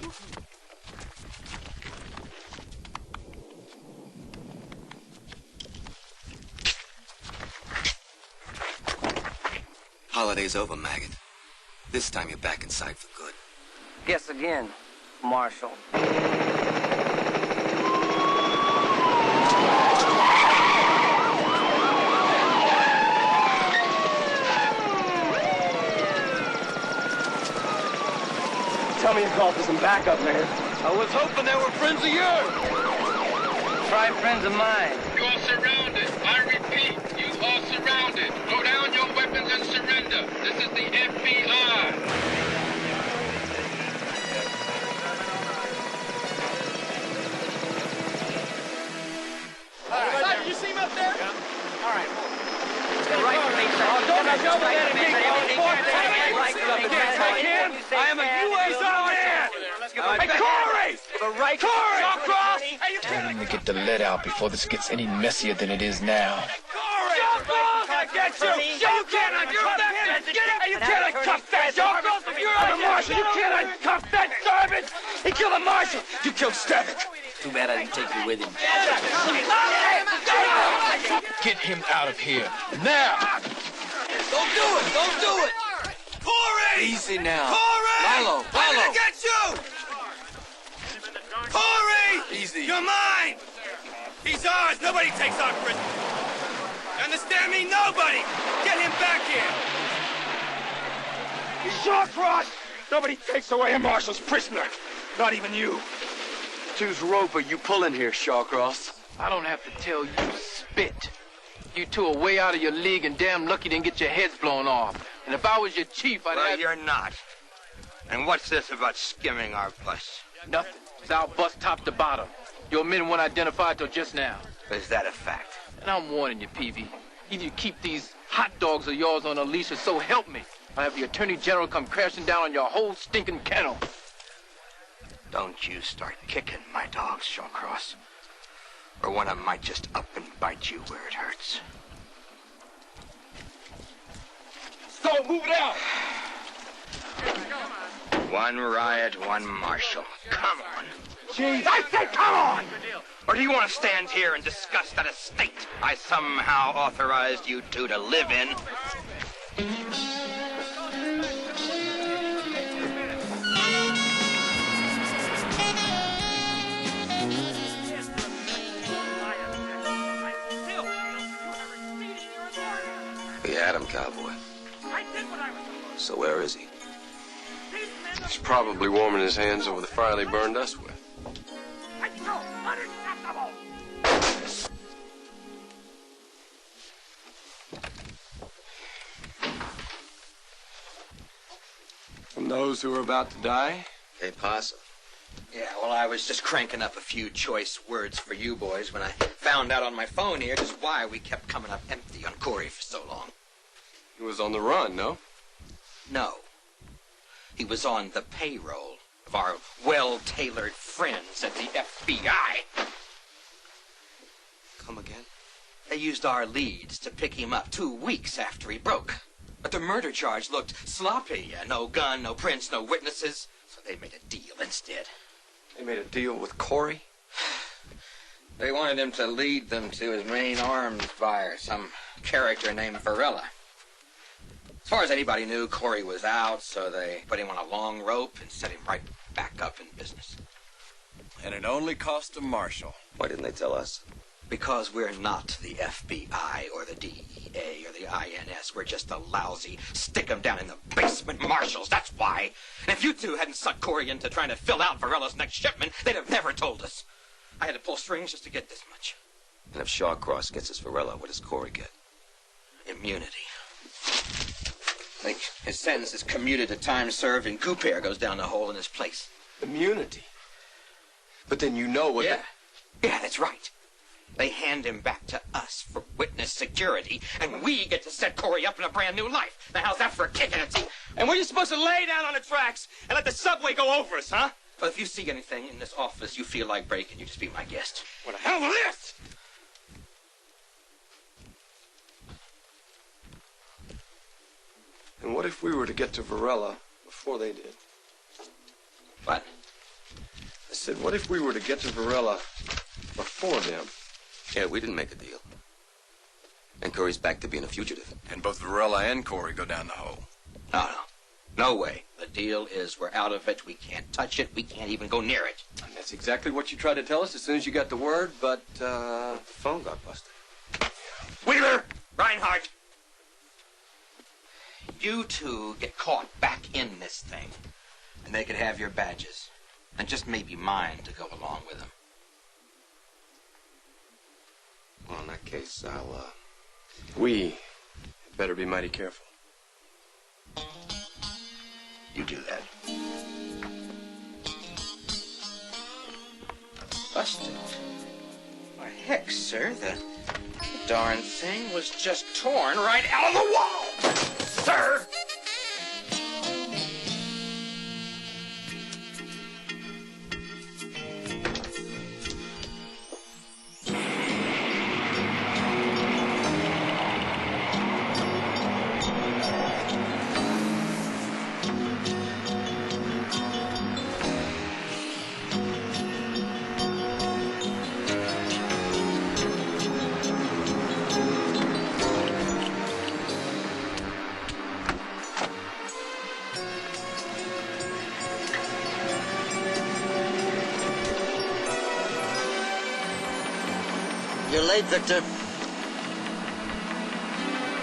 Holiday's over, maggot. This time you're back in sight for good. Guess again, Marshal. Tell me you called for some backup, man. I was hoping they were friends of yours. Try friends of mine. You are surrounded. I repeat, you are surrounded. Throw down your weapons and surrender. This is the FBI. Did you see him up there? Yeah. All right. I am a U.S. man! Hey, Corey! Corey! Shawcross! Hey, you Tell them to get the lead out before this gets any messier than it is now. Shawcross! I get you! You can't uncuff that! You can't uncuff that, Shawcross! I'm a marshal! You can't uncuff that garbage! He killed a marshal! You killed Stevic! Too bad I didn't take you with him. Get him out of here, now! Don't do it! Don't do it! Corey! Easy now. Corey! Milo! I'm gonna get you! Corey! Easy. You're mine! He's ours! Nobody takes our prisoner! You understand me? Nobody! Get him back here! Shawcross! Nobody takes away a marshal's prisoner! Not even you! Whose rope are you pulling here, Shawcross? I don't have to tell you, spit. You two are way out of your league and damn lucky didn't get your heads blown off. And if I was your chief, I'd have... you're not. And what's this about skimming our bus? Nothing. It's our bus top to bottom. Your men weren't identified till just now. Is that a fact? And I'm warning you, Peavy. Either you keep these hot dogs of yours on a leash or so help me. I'll have the Attorney General come crashing down on your whole stinking kennel. Don't you start kicking my dogs, Shawcross. Or one of them might just up and bite you where it hurts. So move it out! One riot, one marshal. Come on. Chief! I said, come on! Or do you want to stand here and discuss that estate I somehow authorized you two to live in? We had him, cowboy. So where is he? He's probably warming his hands over the fire they burned us with. From those who are about to die? Que pasa? Yeah, well, I was just cranking up a few choice words for you boys when I found out on my phone here just why we kept coming up empty on Corey for so long. He was on the run, no? No. He was on the payroll of our well-tailored friends at the FBI. Come again? They used our leads to pick him up 2 weeks after he broke. But the murder charge looked sloppy. No gun, no prints, no witnesses. So they made a deal instead. They made a deal with Corey? They wanted him to lead them to his main arms buyer, some character named Varela. As far as anybody knew, Corey was out, so they put him on a long rope and set him right back up in business. And it only cost a marshal. Why didn't they tell us? Because we're not the FBI or the DEA or the INS. We're just the lousy, stick-em-down-in-the-basement marshals. That's why. And if you two hadn't sucked Corey into trying to fill out Varela's next shipment, they'd have never told us. I had to pull strings just to get this much. And if Shawcross gets us Varela, what does Corey get? Immunity. Like his sentence is commuted to time served and goop hair goes down the hole in his place. Immunity? But then you know what... Yeah, that's right. They hand him back to us for witness security, and we get to set Corey up in a brand new life. Now, how's that for a kick in the teeth? And we're just supposed to lay down on the tracks and let the subway go over us, huh? Well, if you see anything in this office you feel like breaking, you just be my guest. What the hell is this? And what if we were to get to Varela before they did? What? I said, what if we were to get to Varela before them? Yeah, we didn't make a deal. And Corey's back to being a fugitive. And both Varela and Corey go down the hole. No way. The deal is we're out of it. We can't touch it. We can't even go near it. And that's exactly what you tried to tell us as soon as you got the word, but, the phone got busted. Wheeler! Reinhardt! You two get caught back in this thing, and they could have your badges, and just maybe mine to go along with them. Well, in that case, we better be mighty careful. You do that. Busted. Why, heck, sir, the darn thing was just torn right out of the wall! Sir! You're late, Victor.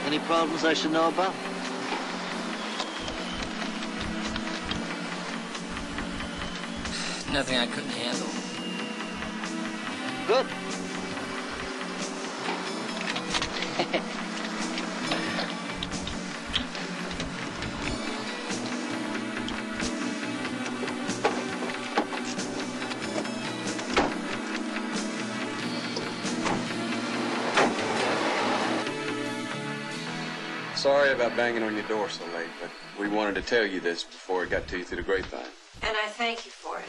Any problems I should know about? Nothing I couldn't handle. Good. Sorry about banging on your door so late, but we wanted to tell you this before it got to you through the grapevine. And I thank you for it.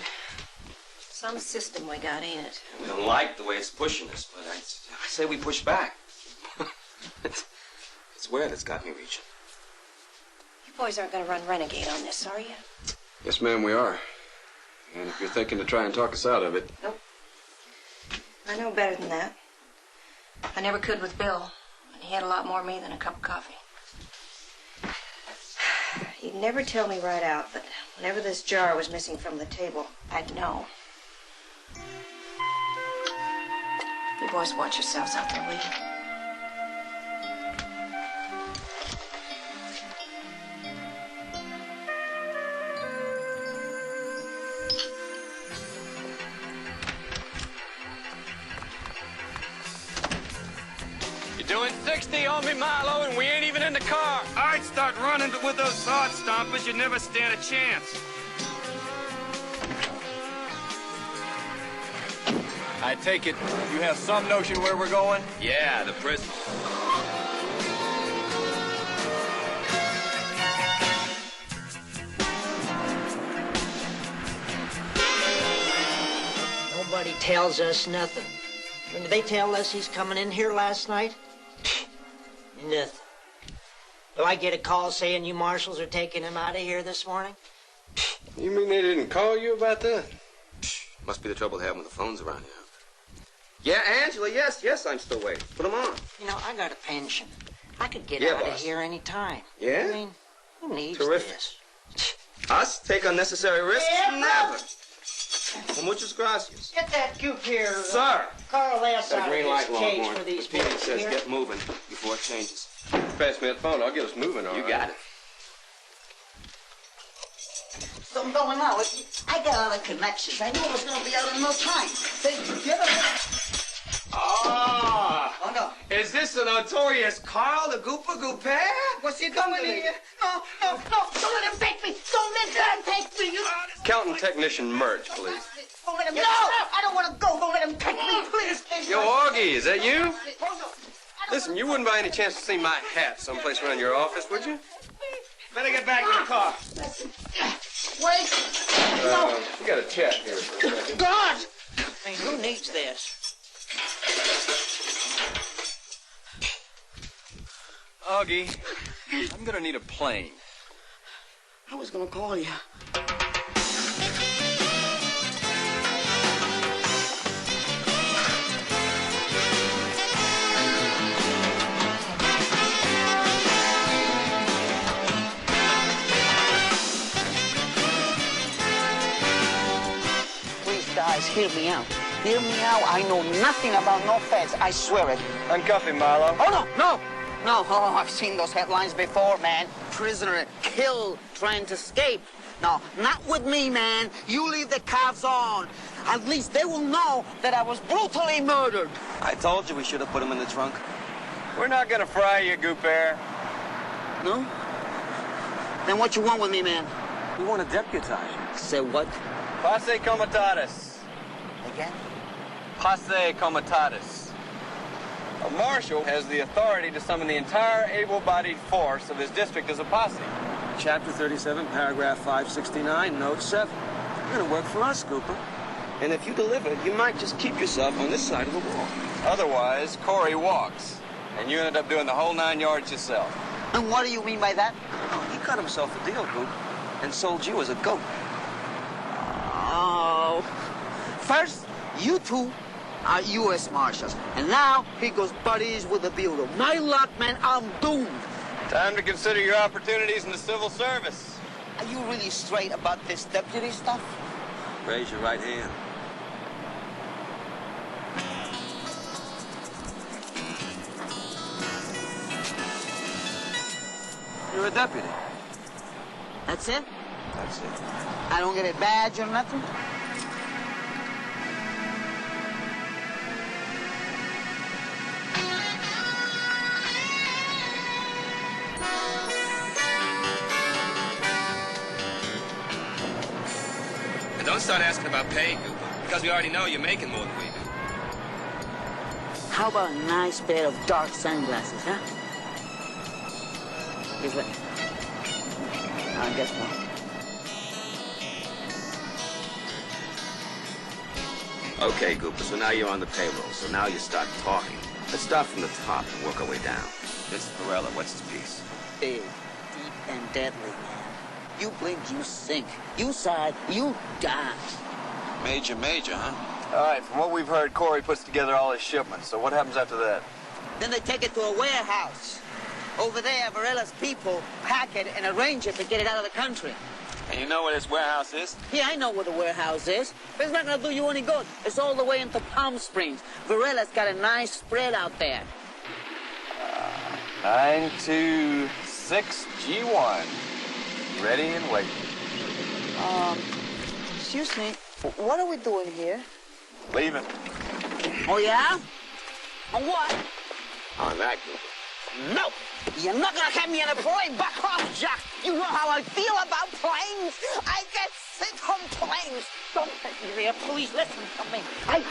Some system we got, ain't it? We don't like the way it's pushing us, but I say we push back. It's where that's got me reaching. You boys aren't going to run renegade on this, are you? Yes, ma'am, we are. And if you're thinking to try and talk us out of it... Nope. I know better than that. I never could with Bill. And he had a lot more of me than a cup of coffee. He'd never tell me right out, but whenever this jar was missing from the table, I'd know. You boys watch yourselves out there, will you? Doing 60 on me, Milo, and we ain't even in the car. I'd start running, but with those sod stompers, you'd never stand a chance. I take it you have some notion where we're going? Yeah, the prison. Nobody tells us nothing. When did they tell us he's coming in here last night? Nothing. Do I get a call saying you marshals are taking him out of here this morning? You mean they didn't call you about that? Must be the trouble having with the phones around here. Yeah, Angela, yes, I'm still waiting. Put them on. You know, I got a pension. I could get Yeah, out of boss. here any time. Yeah? I mean, who needs Terrific. this? Us take unnecessary risks? Yeah, Never. Well, muchas gracias. Get that goop here. Sir. Carl asked Got out a green of light, this cage Longhorn. for these The PD boys says here. get moving before it changes. Pass me that phone. I'll get us moving, all You right. got it. Something going on. I got other connections. I knew I was going to be out in no time. They get it. Ah! Oh, no. Is this the notorious Carl the Gooper Gooper? What's he doing here? No. Don't let him take me. Don't let him take me. You... Accountant technician merge, please. Don't let him. No! I don't want to go. Don't let him take me, please. Yo, Augie, is that you? Listen, you wouldn't by any chance see my hat someplace around your office, would you? Better get back in the car. Wait. We got a chat here for a second. God! I mean, who needs this? Augie, I'm gonna need a plane. I was going to call you. Please, guys, hear me out. Hear me out. I know nothing about no feds. I swear it. Uncuff him, Milo. Oh, no. Oh, I've seen those headlines before, man. Prisoner killed trying to escape. No, not with me, man. You leave the cuffs on. At least they will know that I was brutally murdered. I told you we should have put him in the trunk. We're not gonna fry you, Gooper. No? Then what you want with me, man? We want to deputize you. Say what? Passe comitatus. Again? Passe comitatus. A marshal has the authority to summon the entire able-bodied force of his district as a posse. Chapter 37, paragraph 569, note 7. You're gonna work for us, Cooper. And if you deliver, you might just keep yourself on this side of the wall. Otherwise, Corey walks, and you ended up doing the whole 9 yards yourself. And what do you mean by that? Oh, he got himself a deal, Goop, and sold you as a goat. Oh. First, you two are U.S. Marshals. And now he goes buddies with the Bureau. My luck, man, I'm doomed. Time to consider your opportunities in the civil service. Are you really straight about this deputy stuff? Raise your right hand. You're a deputy. That's it? That's it. I don't get a badge or nothing? And don't start asking about pay, Goop, because we already know you're making more than we do. How about a nice pair of dark sunglasses, huh? Is it? I guess not. Okay, Gooper, so now you're on the payroll, so now you start talking. Let's start from the top and work our way down. Vince Perella, what's his piece? Big, deep, and deadly, man. You blink, you sink. You side, you die. Major, huh? All right, from what we've heard, Corey puts together all his shipments. So what happens after that? Then they take it to a warehouse. Over there, Varela's people pack it and arrange it to get it out of the country. And you know where this warehouse is? Yeah, I know where the warehouse is. But it's not gonna do you any good. It's all the way into Palm Springs. Varela's got a nice spread out there. 926 G1. Ready and waiting. Excuse me. What are we doing here? Leaving. Oh, yeah? On what? On that. No! You're not gonna have me in a plane. Back off, Jack. You know how I feel about planes. I get sick on planes. Don't take me there, please. Listen to me. I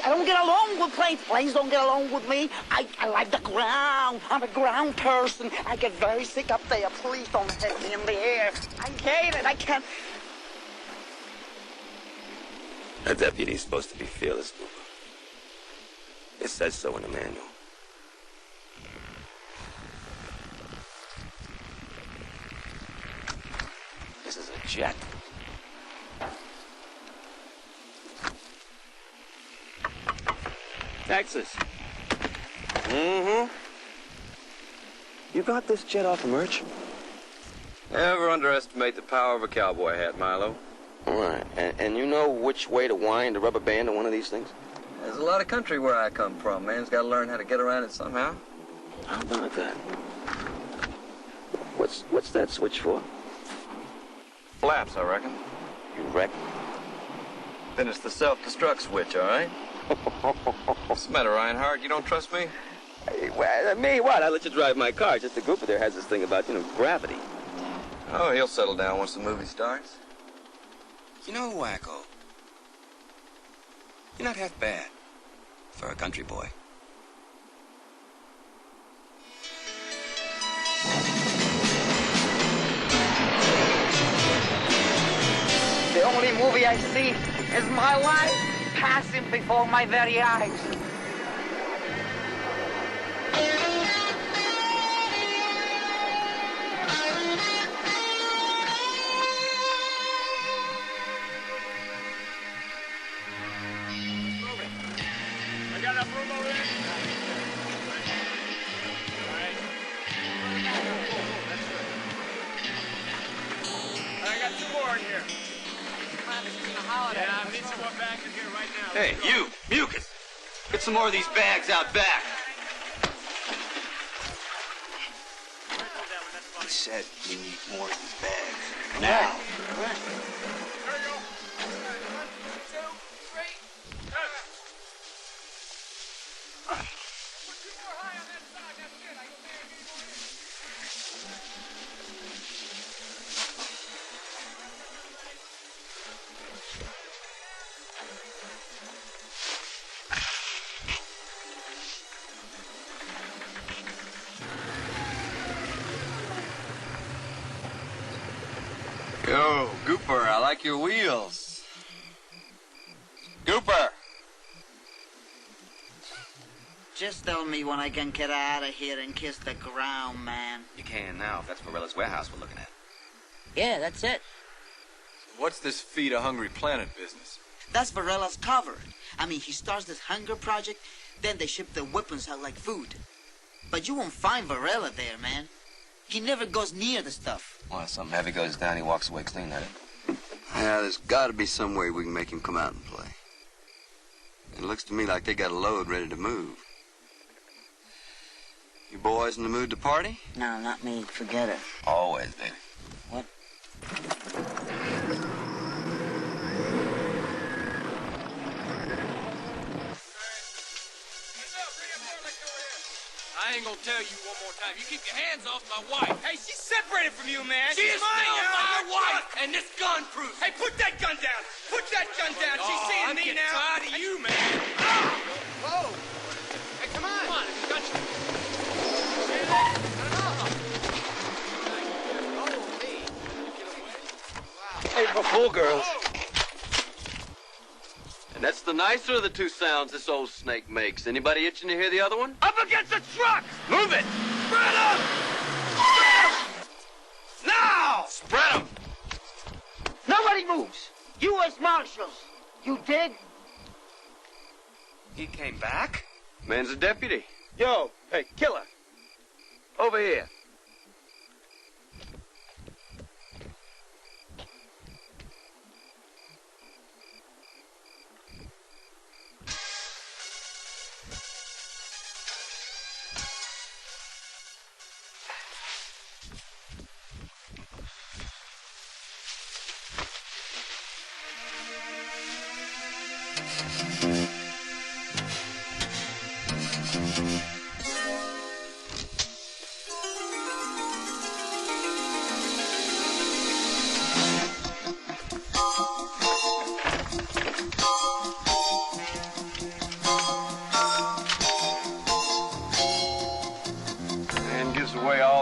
don't get along with planes. Planes don't get along with me. I like the ground. I'm a ground person. I get very sick up there. Please don't hit me in the air. I hate it. I can't. A deputy's supposed to be fearless, Cooper. It says so in the manual. This is a jet. Texas. Mm-hmm. You got this jet off a merchant? Never underestimate the power of a cowboy hat, Milo. All right. And you know which way to wind a rubber band on one of these things? There's a lot of country where I come from. Man's got to learn how to get around it somehow. How about that? What's that switch for? Flaps, I reckon. You reckon? Then it's the self-destruct switch, all right? What's the matter, Reinhardt? You don't trust me? Hey, well, me what? I let you drive my car. Just the Cooper there has this thing about, gravity. Oh, he'll settle down once the movie starts. You know, Wacko, you're not half bad for a country boy. The only movie I see is my life passing before my very eyes. I got enough room over there? I got two more in here. Yeah, I need some more back in here right now. Hey, you, Mucus! Get some more of these bags out back. I said we need more of these bags. Now. Yo, Gooper, I like your wheels. Gooper! Just tell me when I can get out of here and kiss the ground, man. You can now if that's Varela's warehouse we're looking at. Yeah, that's it. What's this Feed a Hungry Planet business? That's Varela's cover. I mean, he starts this hunger project, then they ship the weapons out like food. But you won't find Varela there, man. He never goes near the stuff. Well, if something heavy goes down, he walks away clean at it. Yeah, there's got to be some way we can make him come out and play. It looks to me like they got a load ready to move. You boys in the mood to party? No, not me. Forget it. Always, baby. What? I ain't gonna tell you one more time. You keep your hands off my wife. Hey, she's separated from you, man. She is mine still now. my You're wife, drunk. and this gun proves it. Hey, put that gun down. Put that gun down. She's seeing I'm me getting now. tired of you, man. Whoa. Hey, come on. Come on, I got you. Hey, fool girls. And that's the nicer of the two sounds this old snake makes. Anybody itching to hear the other one? Up against the truck! Move it! Spread 'em! Now! Spread 'em! Rig? He came back? Man's a deputy. Yo, hey, killer. Over here.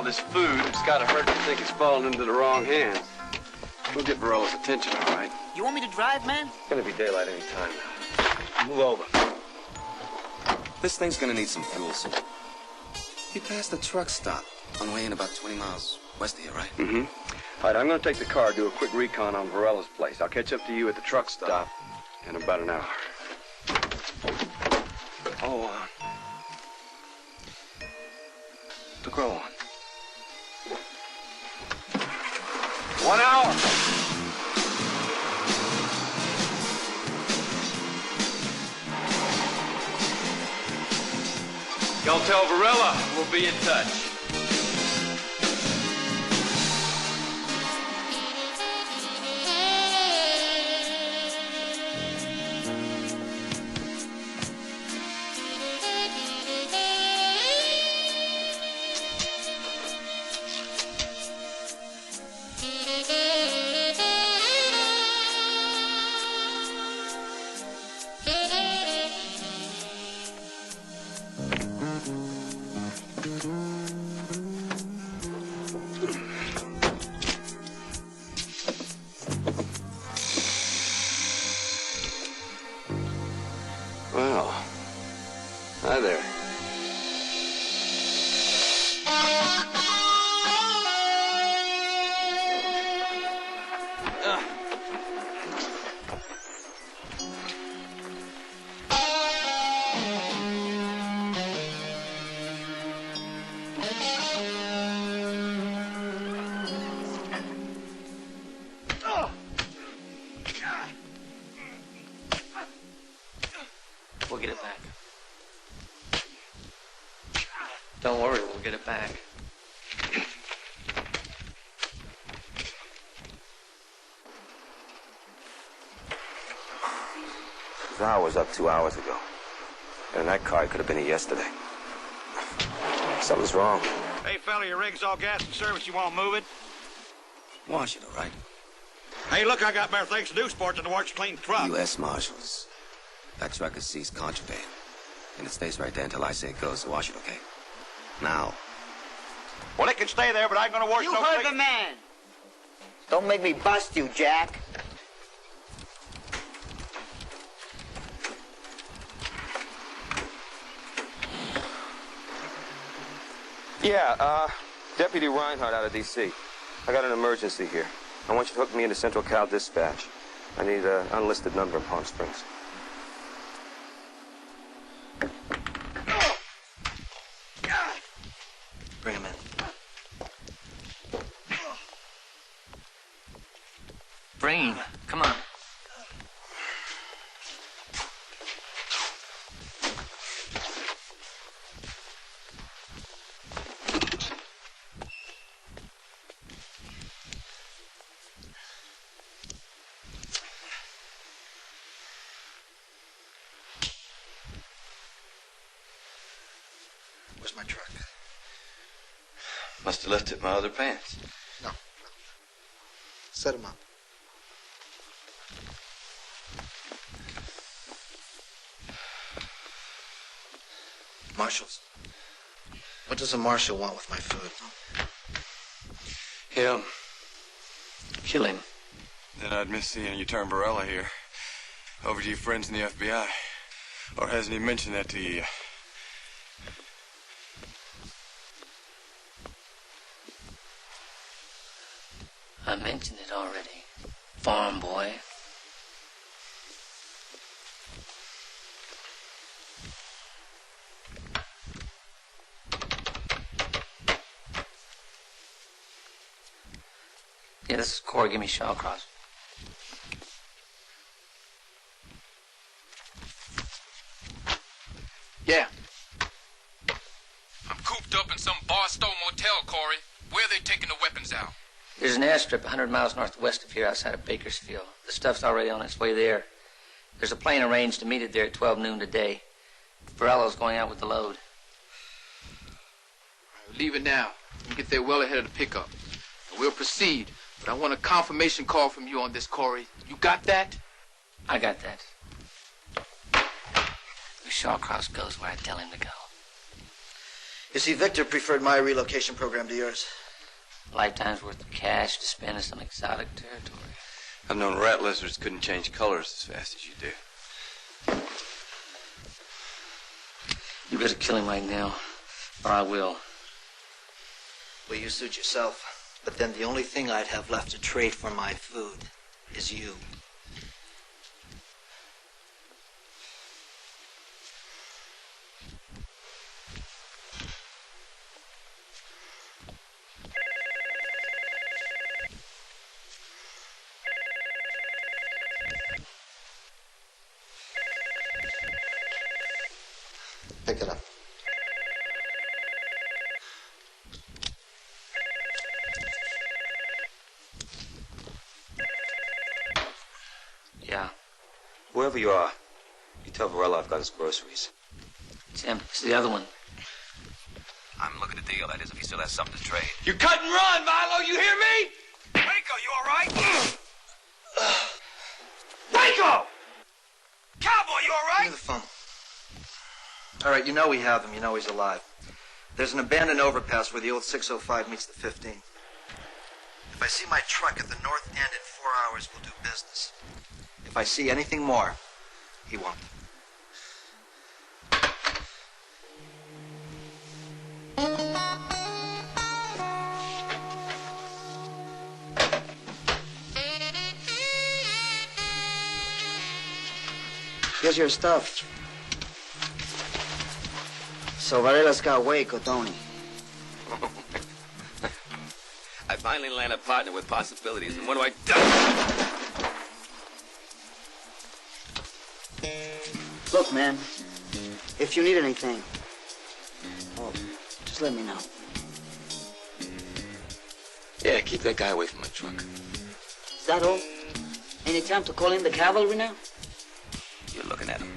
This food, it's gotta hurt to think it's fallen into the wrong hands. We'll get Varela's attention, all right? You want me to drive, man? It's gonna be daylight any time now. Move over. This thing's gonna need some fuel, sir. You passed the truck stop on the way in about 20 miles west of here, right? Mm-hmm. All right, I'm gonna take the car, do a quick recon on Varela's place. I'll catch up to you at the truck stop in about an hour. Oh, the grow on. 1 hour. Y'all tell Varela we'll be in touch. Well, hi there. We'll get it back. Don't worry, we'll get it back. Zhao was up 2 hours ago. And that car could have been here yesterday. Something's wrong. Hey, fella, your rig's all gas and service. You want to move it? Wash it, all right? Hey, look, I got better things to do, sport, than to wash clean truck. U.S. Marshals. That truck has seized contraband. And it stays right there until I say it goes, so wash it, okay? Now. Well, it can stay there, but I ain't gonna wash You no heard clean. the man. Don't make me bust you, Jack. Yeah, Deputy Reinhardt out of D.C. I got an emergency here. I want you to hook me into Central Cal Dispatch. I need an unlisted number in Palm Springs. Bring him in. Bring him. Come on. Where's my truck? Must have left it in my other pants. No. Set him up. Marshals. What does a marshal want with my food? Him. Kill him. Then I'd miss seeing you turn Varela here. Over to your friends in the FBI. Or hasn't he mentioned that to you yet? I mentioned it already. Farm boy. Yeah, this is Corey. Give me Shawcross. Yeah. I'm cooped up in some Barstow motel, Corey. Where are they taking the weapons out? There's an airstrip 100 miles northwest of here outside of Bakersfield. The stuff's already on its way there. There's a plane arranged to meet it there at 12 noon today. Varello's going out with the load. Leave it now. We get there well ahead of the pickup. And we'll proceed. But I want a confirmation call from you on this, Corey. You got that? I got that. Shawcross goes where I tell him to go. You see, Victor preferred my relocation program to yours. Lifetime's worth of cash to spend in some exotic territory. I've known rat lizards couldn't change colors as fast as you do. You better kill him right now, or I will. Well, you suit yourself. But then the only thing I'd have left to trade for my food is you. Pick it up. Yeah. Wherever you are, you tell Varela I've got his groceries. Tim, it's the other one. I'm looking to deal, that is, if he still has something to trade. You cut and run, Milo, you hear me? Waco, you all right? Waco! Cowboy, you all Give me the phone. All right, you know we have him. You know he's alive. There's an abandoned overpass where the old 605 meets the 15. If I see my truck at the north end in 4 hours, we'll do business. If I see anything more, he won't. Here's your stuff. So Varela's got Waco, don't he? I finally land a partner with possibilities, and what do I do? Look, man, if you need anything, just let me know. Yeah, keep that guy away from my truck. Is that all? Any time to call in the cavalry now? You're looking at him.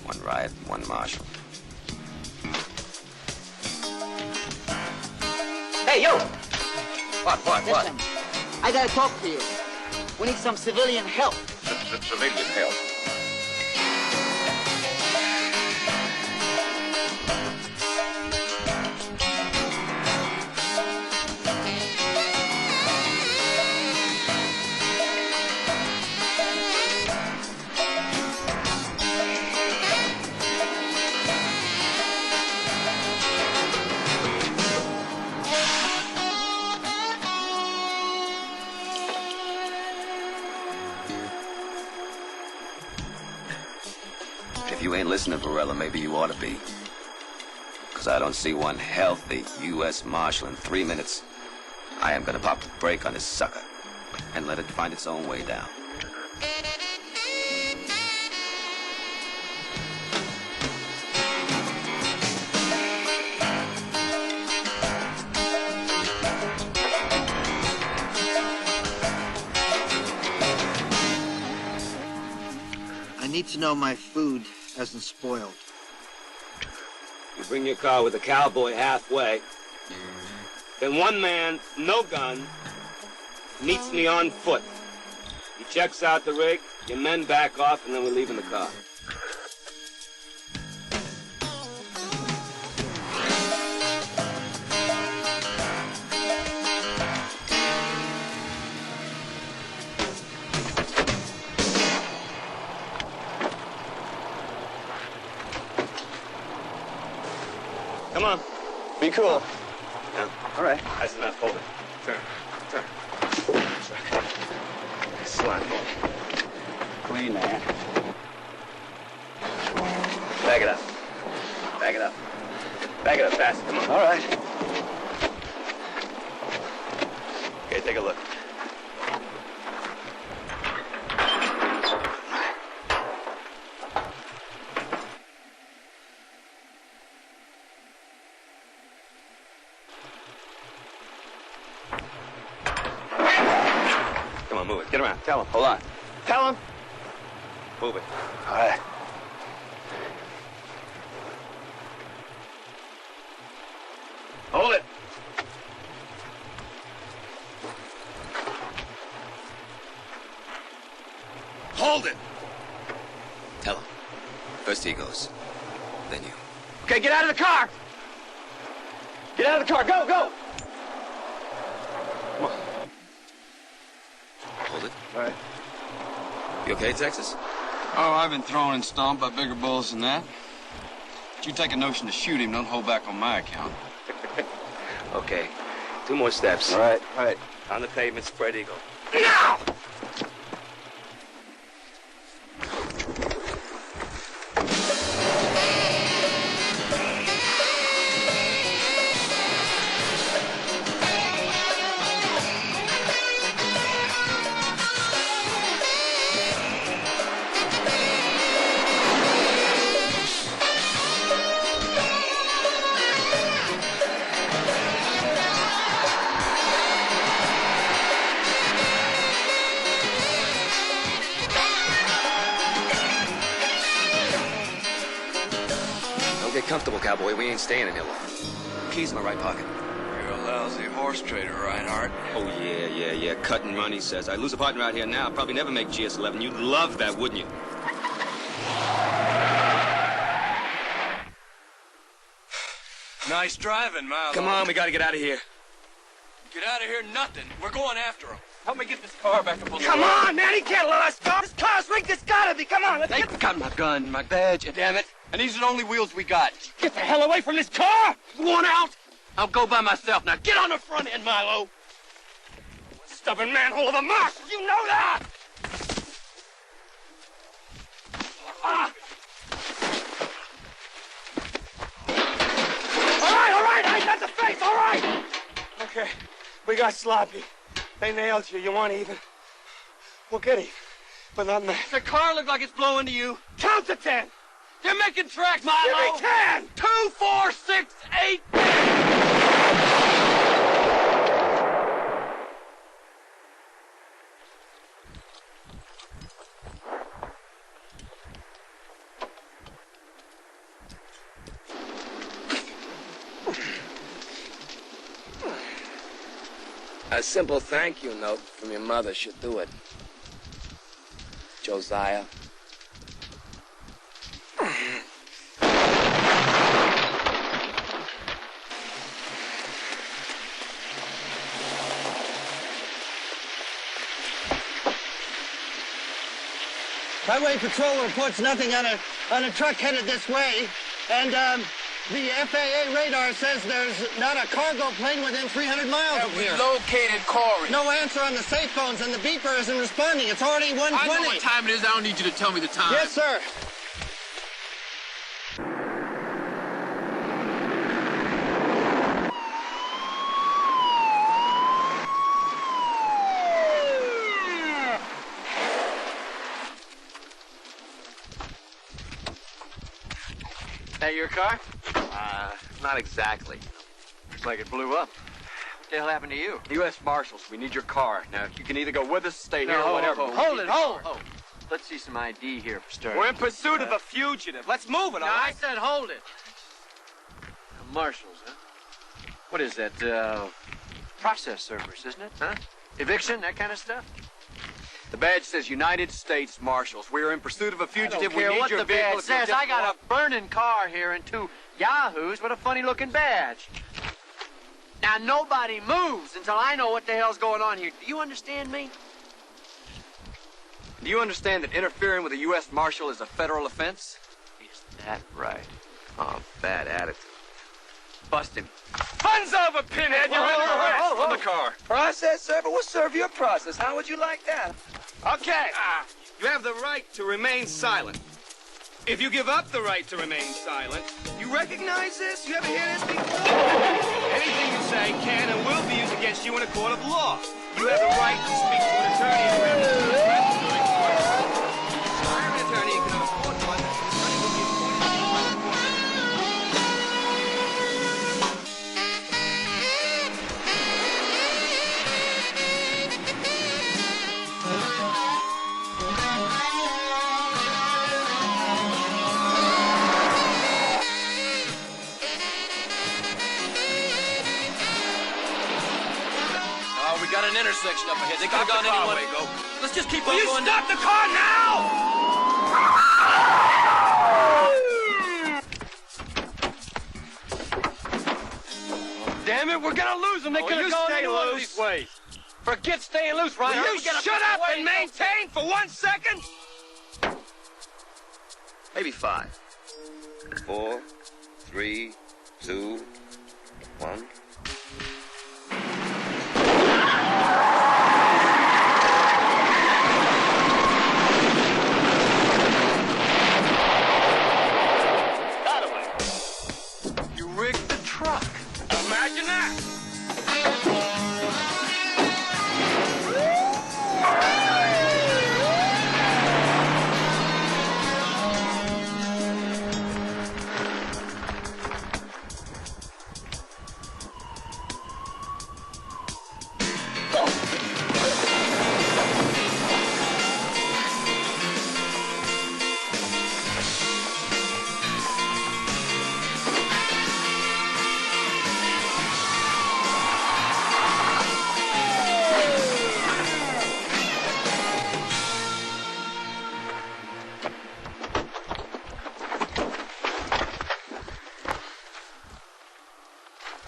One riot, one marshal. Hey, yo! What? Listen, I gotta talk to you. We need some civilian help. Civilian help? If you ain't listening, Varela, maybe you ought to be. Because I don't see one healthy U.S. Marshal in 3 minutes. I am gonna pop the brake on this sucker and let it find its own way down. I need to know my food hasn't spoiled. You bring your car with a cowboy halfway. Then one man, no gun, meets me on foot. He checks out the rig, your men back off, and then we leave in the car. Come on. Be cool. Yeah. All right. That's enough. Hold it. Turn. Slide. Clean that. Back it up. Back it up. Back it up fast. Come on. All right. take a look. Come on, move it. Get around. Tell him. Hold on. Tell him. Move it. All right. Hold it. Hold it. Tell him. First he goes, then you. Okay, get out of the car. Get out of the car. Go, go. Come on. Hold it. All right. You okay, Texas? Oh, I've been thrown and stomped by bigger bulls than that. But you take a notion to shoot him, don't hold back on my account. Okay. 2 more steps. All right, all right. On the pavement, spread eagle. Now! Get comfortable, cowboy. We ain't staying in here long. Keys in my right pocket. You're a lousy horse trader, Reinhardt. Oh, yeah. Cut and run, he says. I lose a partner out here now. I'll probably never make GS11. You'd love that, wouldn't you? Nice driving, Milo. Come on, we gotta get out of here. Get out of here, nothing. We're going after him. Help me get this car back up on the Come road. on, man, he can't let us go. This car's rigged, it's gotta be. Come on, let's They get... got my gun, my badge, and damn it. And these are the only wheels we got. Get the hell away from this car! You want out? I'll go by myself. Now get on the front end, Milo. Stubborn manhole of a marshal, you know that! Ah! All right, I got the face, all right! Okay, we got sloppy. They nailed you, you want even? We'll get even, but not that. The car looks like it's blowing to you. Count to 10! They're making tracks, Milo. Give me 10! 2, 4, 6, 8. A simple thank you note from your mother should do it. Josiah. Highway Patrol reports nothing on a truck headed this way, and the FAA radar says there's not a cargo plane within 300 miles of here. Located Corey. No answer on the safe phones, and the beeper isn't responding. It's already 1:20. I know what time it is. I don't need you to tell me the time. Yes, sir. That your car? Not exactly. Looks like it blew up. What the hell happened to you? U.S. Marshals, we need your car. Now, you can either go with us, stay here, or whatever. Hold it. Let's see some ID here for starters. We're in pursuit of a fugitive. Let's move it, all No, I right? said hold it. Marshals, huh? What is that, process servers, isn't it, huh? Eviction, that kind of stuff? The badge says United States Marshals. We're in pursuit of a fugitive. I don't care we need what your the vehicle. badge says. I got a burning car here and 2 yahoos with a funny-looking badge. Now, nobody moves until I know what the hell's going on here. Do you understand me? Do you understand that interfering with a U.S. Marshal is a federal offense? Is that right? Oh, bad attitude. Bust him. Fun's over, Pinhead. You're under arrest. On the car. Process server? We'll serve your process. How would you like that? Okay. You have the right to remain silent. If you give up the right to remain silent, you recognize this? You ever hear this before? Anything you say can and will be used against you in a court of law. You have the right to speak to an attorney and have the during court. Hire an attorney and can afford one. The attorney will be appointed by the court. We got an intersection up ahead. They could have gone any way. Go. Let's just keep on going. Will you stop the car now? Damn it, we're gonna lose them. They could have gone any one of these ways. Forget staying loose, Ryan. Will you shut up and maintain for 1 second? Maybe 5. 4, 3, 2, 1. You rigged the truck. Imagine that.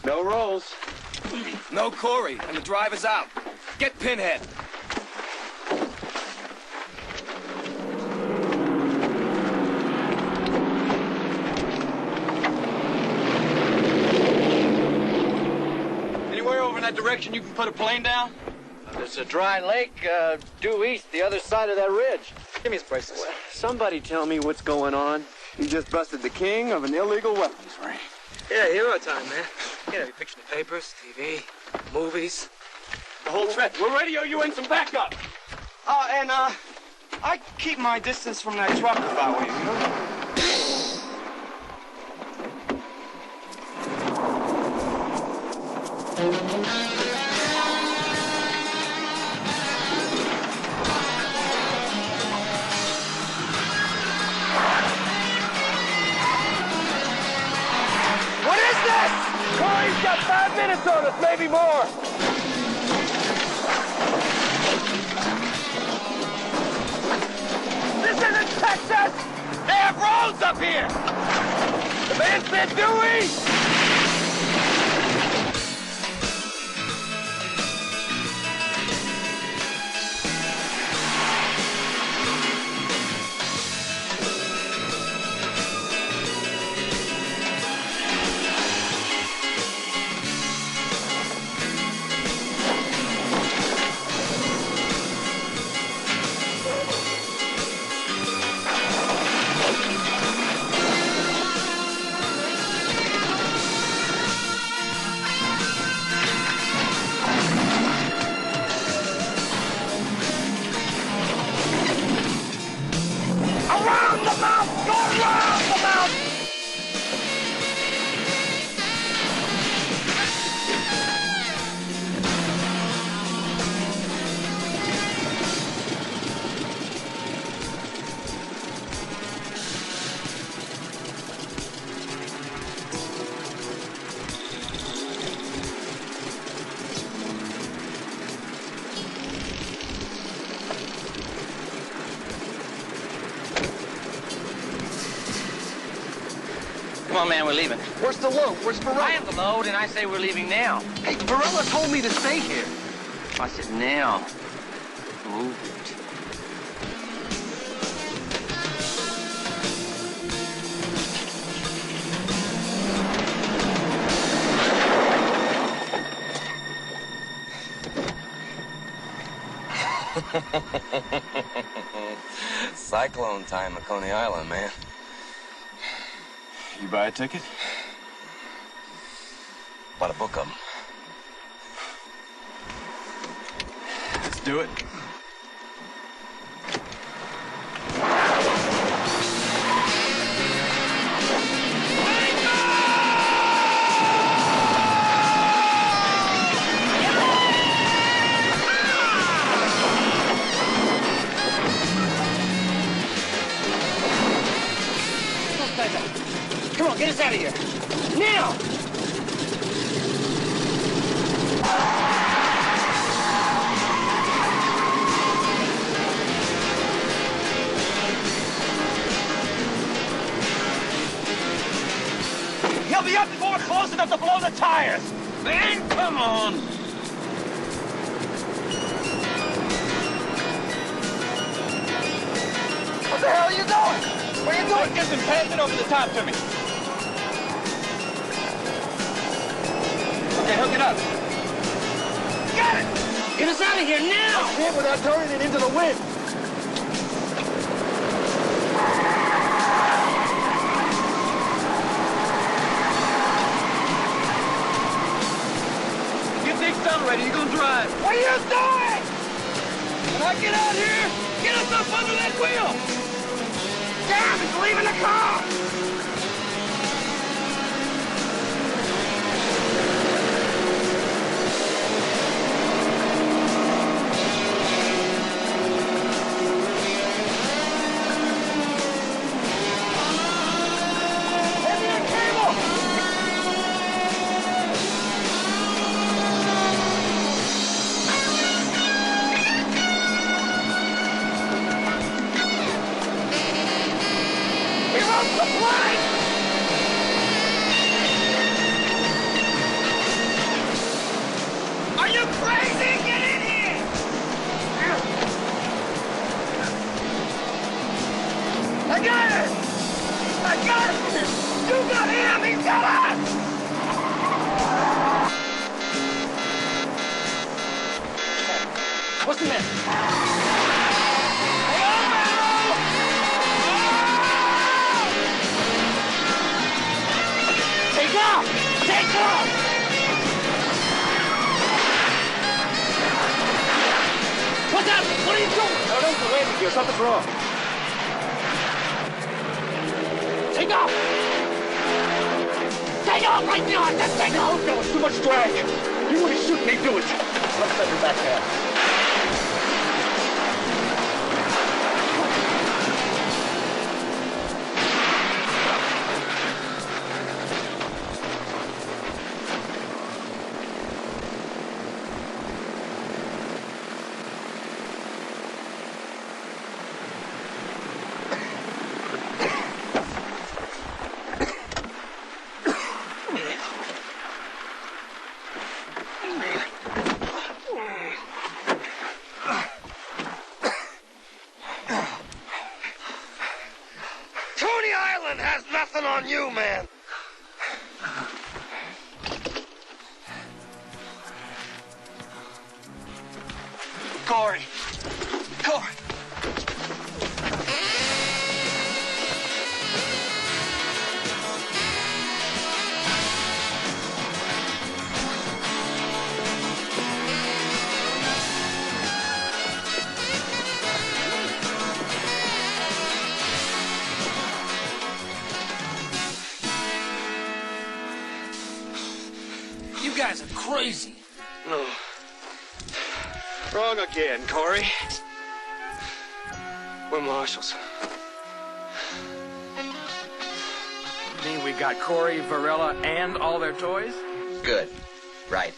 No rolls. No Corey, and the driver's out. Get Pinhead. Anywhere over in that direction you can put a plane down? There's a dry lake due east, the other side of that ridge. Give me his bracelets. Somebody tell me what's going on. You just busted the king of an illegal weapons ring. Yeah, hero time, man. You know, you picture the papers, TV, movies, the whole trip. We'll radio you in some backup. I keep my distance from that truck if I were you, you know? What is this? Corey's got 5 minutes on us, maybe more. This isn't Texas! They have roads up here! The man said Dewey! Around the mouth! Go around the mouth! Come on, man, we're leaving. Where's the load? Where's Varela? I have the load, and I say we're leaving now. Hey, Varela told me to stay here. I said now. Move it. Cyclone time at Coney Island, man. You buy a ticket? Bought a book of them. do it. Come on, get us out of here. Now! He'll be up before we're close enough to blow the tires. Man, come on. What the hell are you doing? What are you doing? Get some pass it over the top to me. Okay, hook it up. Got it! Get us out of here now! I can't without throwing it into the wind. Get the accelerator, you're gonna drive. What are you doing? When I get out here, get us up under that wheel! Damn, it's leaving the car! Are you crazy? Get in here! I got it! I got it! You got him! He's got us! What's the matter? Hang on, Barrow! Take off! Take off! What's up? What are you doing? No, don't go in here. Something's wrong. Take off! Take off right now! I said take off! No, it's too much drag. You wouldn't shoot me, do it. Let's send her back there. Coney Island has nothing on you, man. Corey. Corey. You guys are crazy. No. Wrong again, Corey. We're marshals. Mean we got Corey, Varela, and all their toys? Good. Right.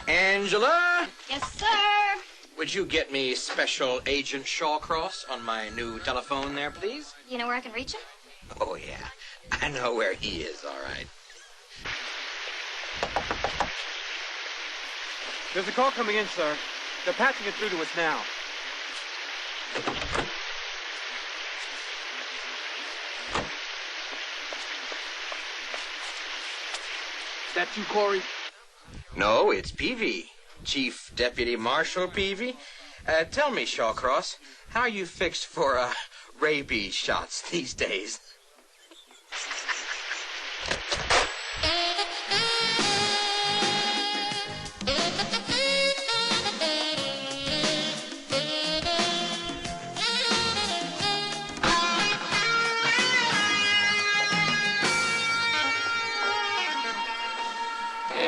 Angela? Yes, sir. Would you get me Special Agent Shawcross on my new telephone there, please? You know where I can reach him? Oh, yeah. I know where he is, all right. There's a call coming in, sir. They're patching it through to us now. Is that you, Corey? No, it's Peavy. Chief Deputy Marshal Peavy. Tell me, Shawcross, how are you fixed for, rabies shots these days?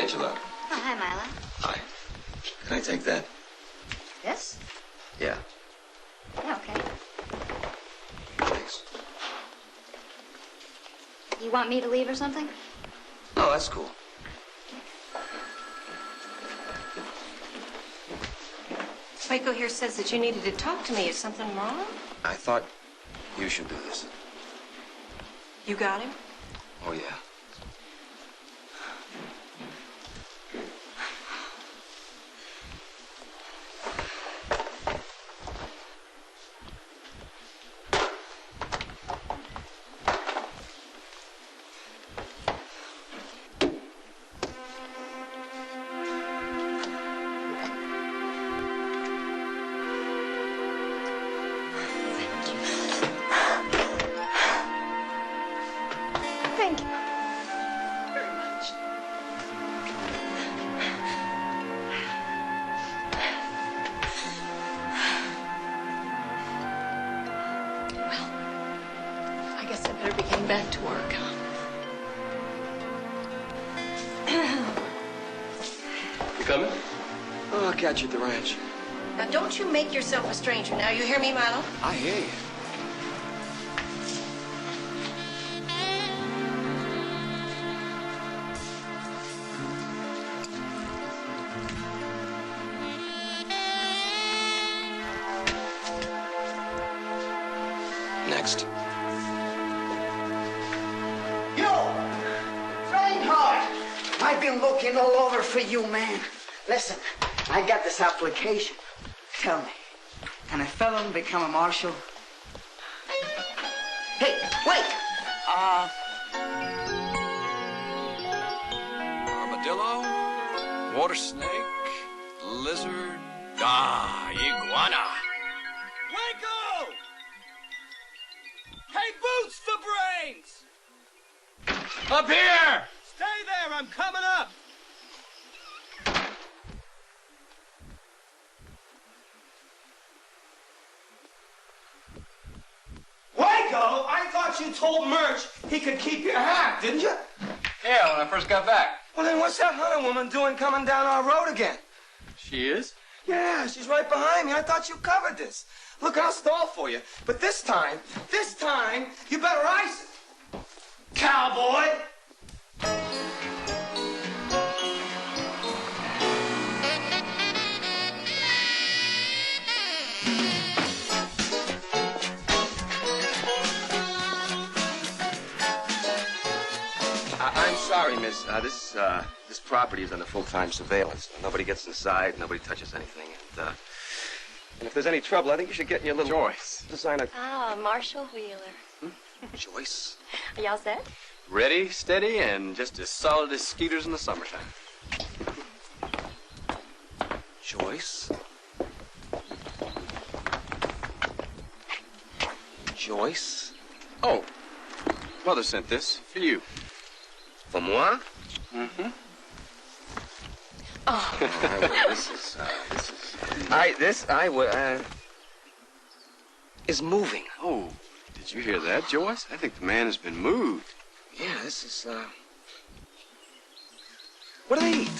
Angela. Oh, hi, Milo. Hi. Can I take that? This? Yeah. Yeah, okay. Thanks. You want me to leave or something? Oh, that's cool. Waco here says that you needed to talk to me. Is something wrong? I thought you should do this. You got him? Oh, yeah. Thank you very much. Well, I guess I better be getting back to work. You coming? Oh, I'll catch you at the ranch. Now, don't you make yourself a stranger. Now, you hear me, Milo? I hear you. Next. Yo! Reinhardt! I've been looking all over for you, man. Listen, I got this application. Tell me, can a felon become a marshal? Hey, wait! Armadillo, water snake, lizard, iguana. Waco! Hey, Boots for brains! Up here! Stay there, I'm coming up! Waco, I thought you told Murch he could keep your hat, didn't you? Yeah, when I first got back. Well, then what's that hunter woman doing coming down our road again? She is? Yeah, she's right behind me. I thought you covered this. Look, I'll stall for you. But this time, you better ice it. Cowboy! I'm sorry, miss. This property is under full-time surveillance. Nobody gets inside. Nobody touches anything. And if there's any trouble, I think you should get in your little... Joyce. Design a... Ah, Marshall Wheeler. Joyce? Are y'all set? Ready, steady, and just as solid as skeeters in the summertime. Joyce? Joyce? Oh, Mother sent this for you. For moi? Mm-hmm. Oh. This is moving. Oh, did you hear that, Joyce? I think the man has been moved. Yeah, this is, what do they eat?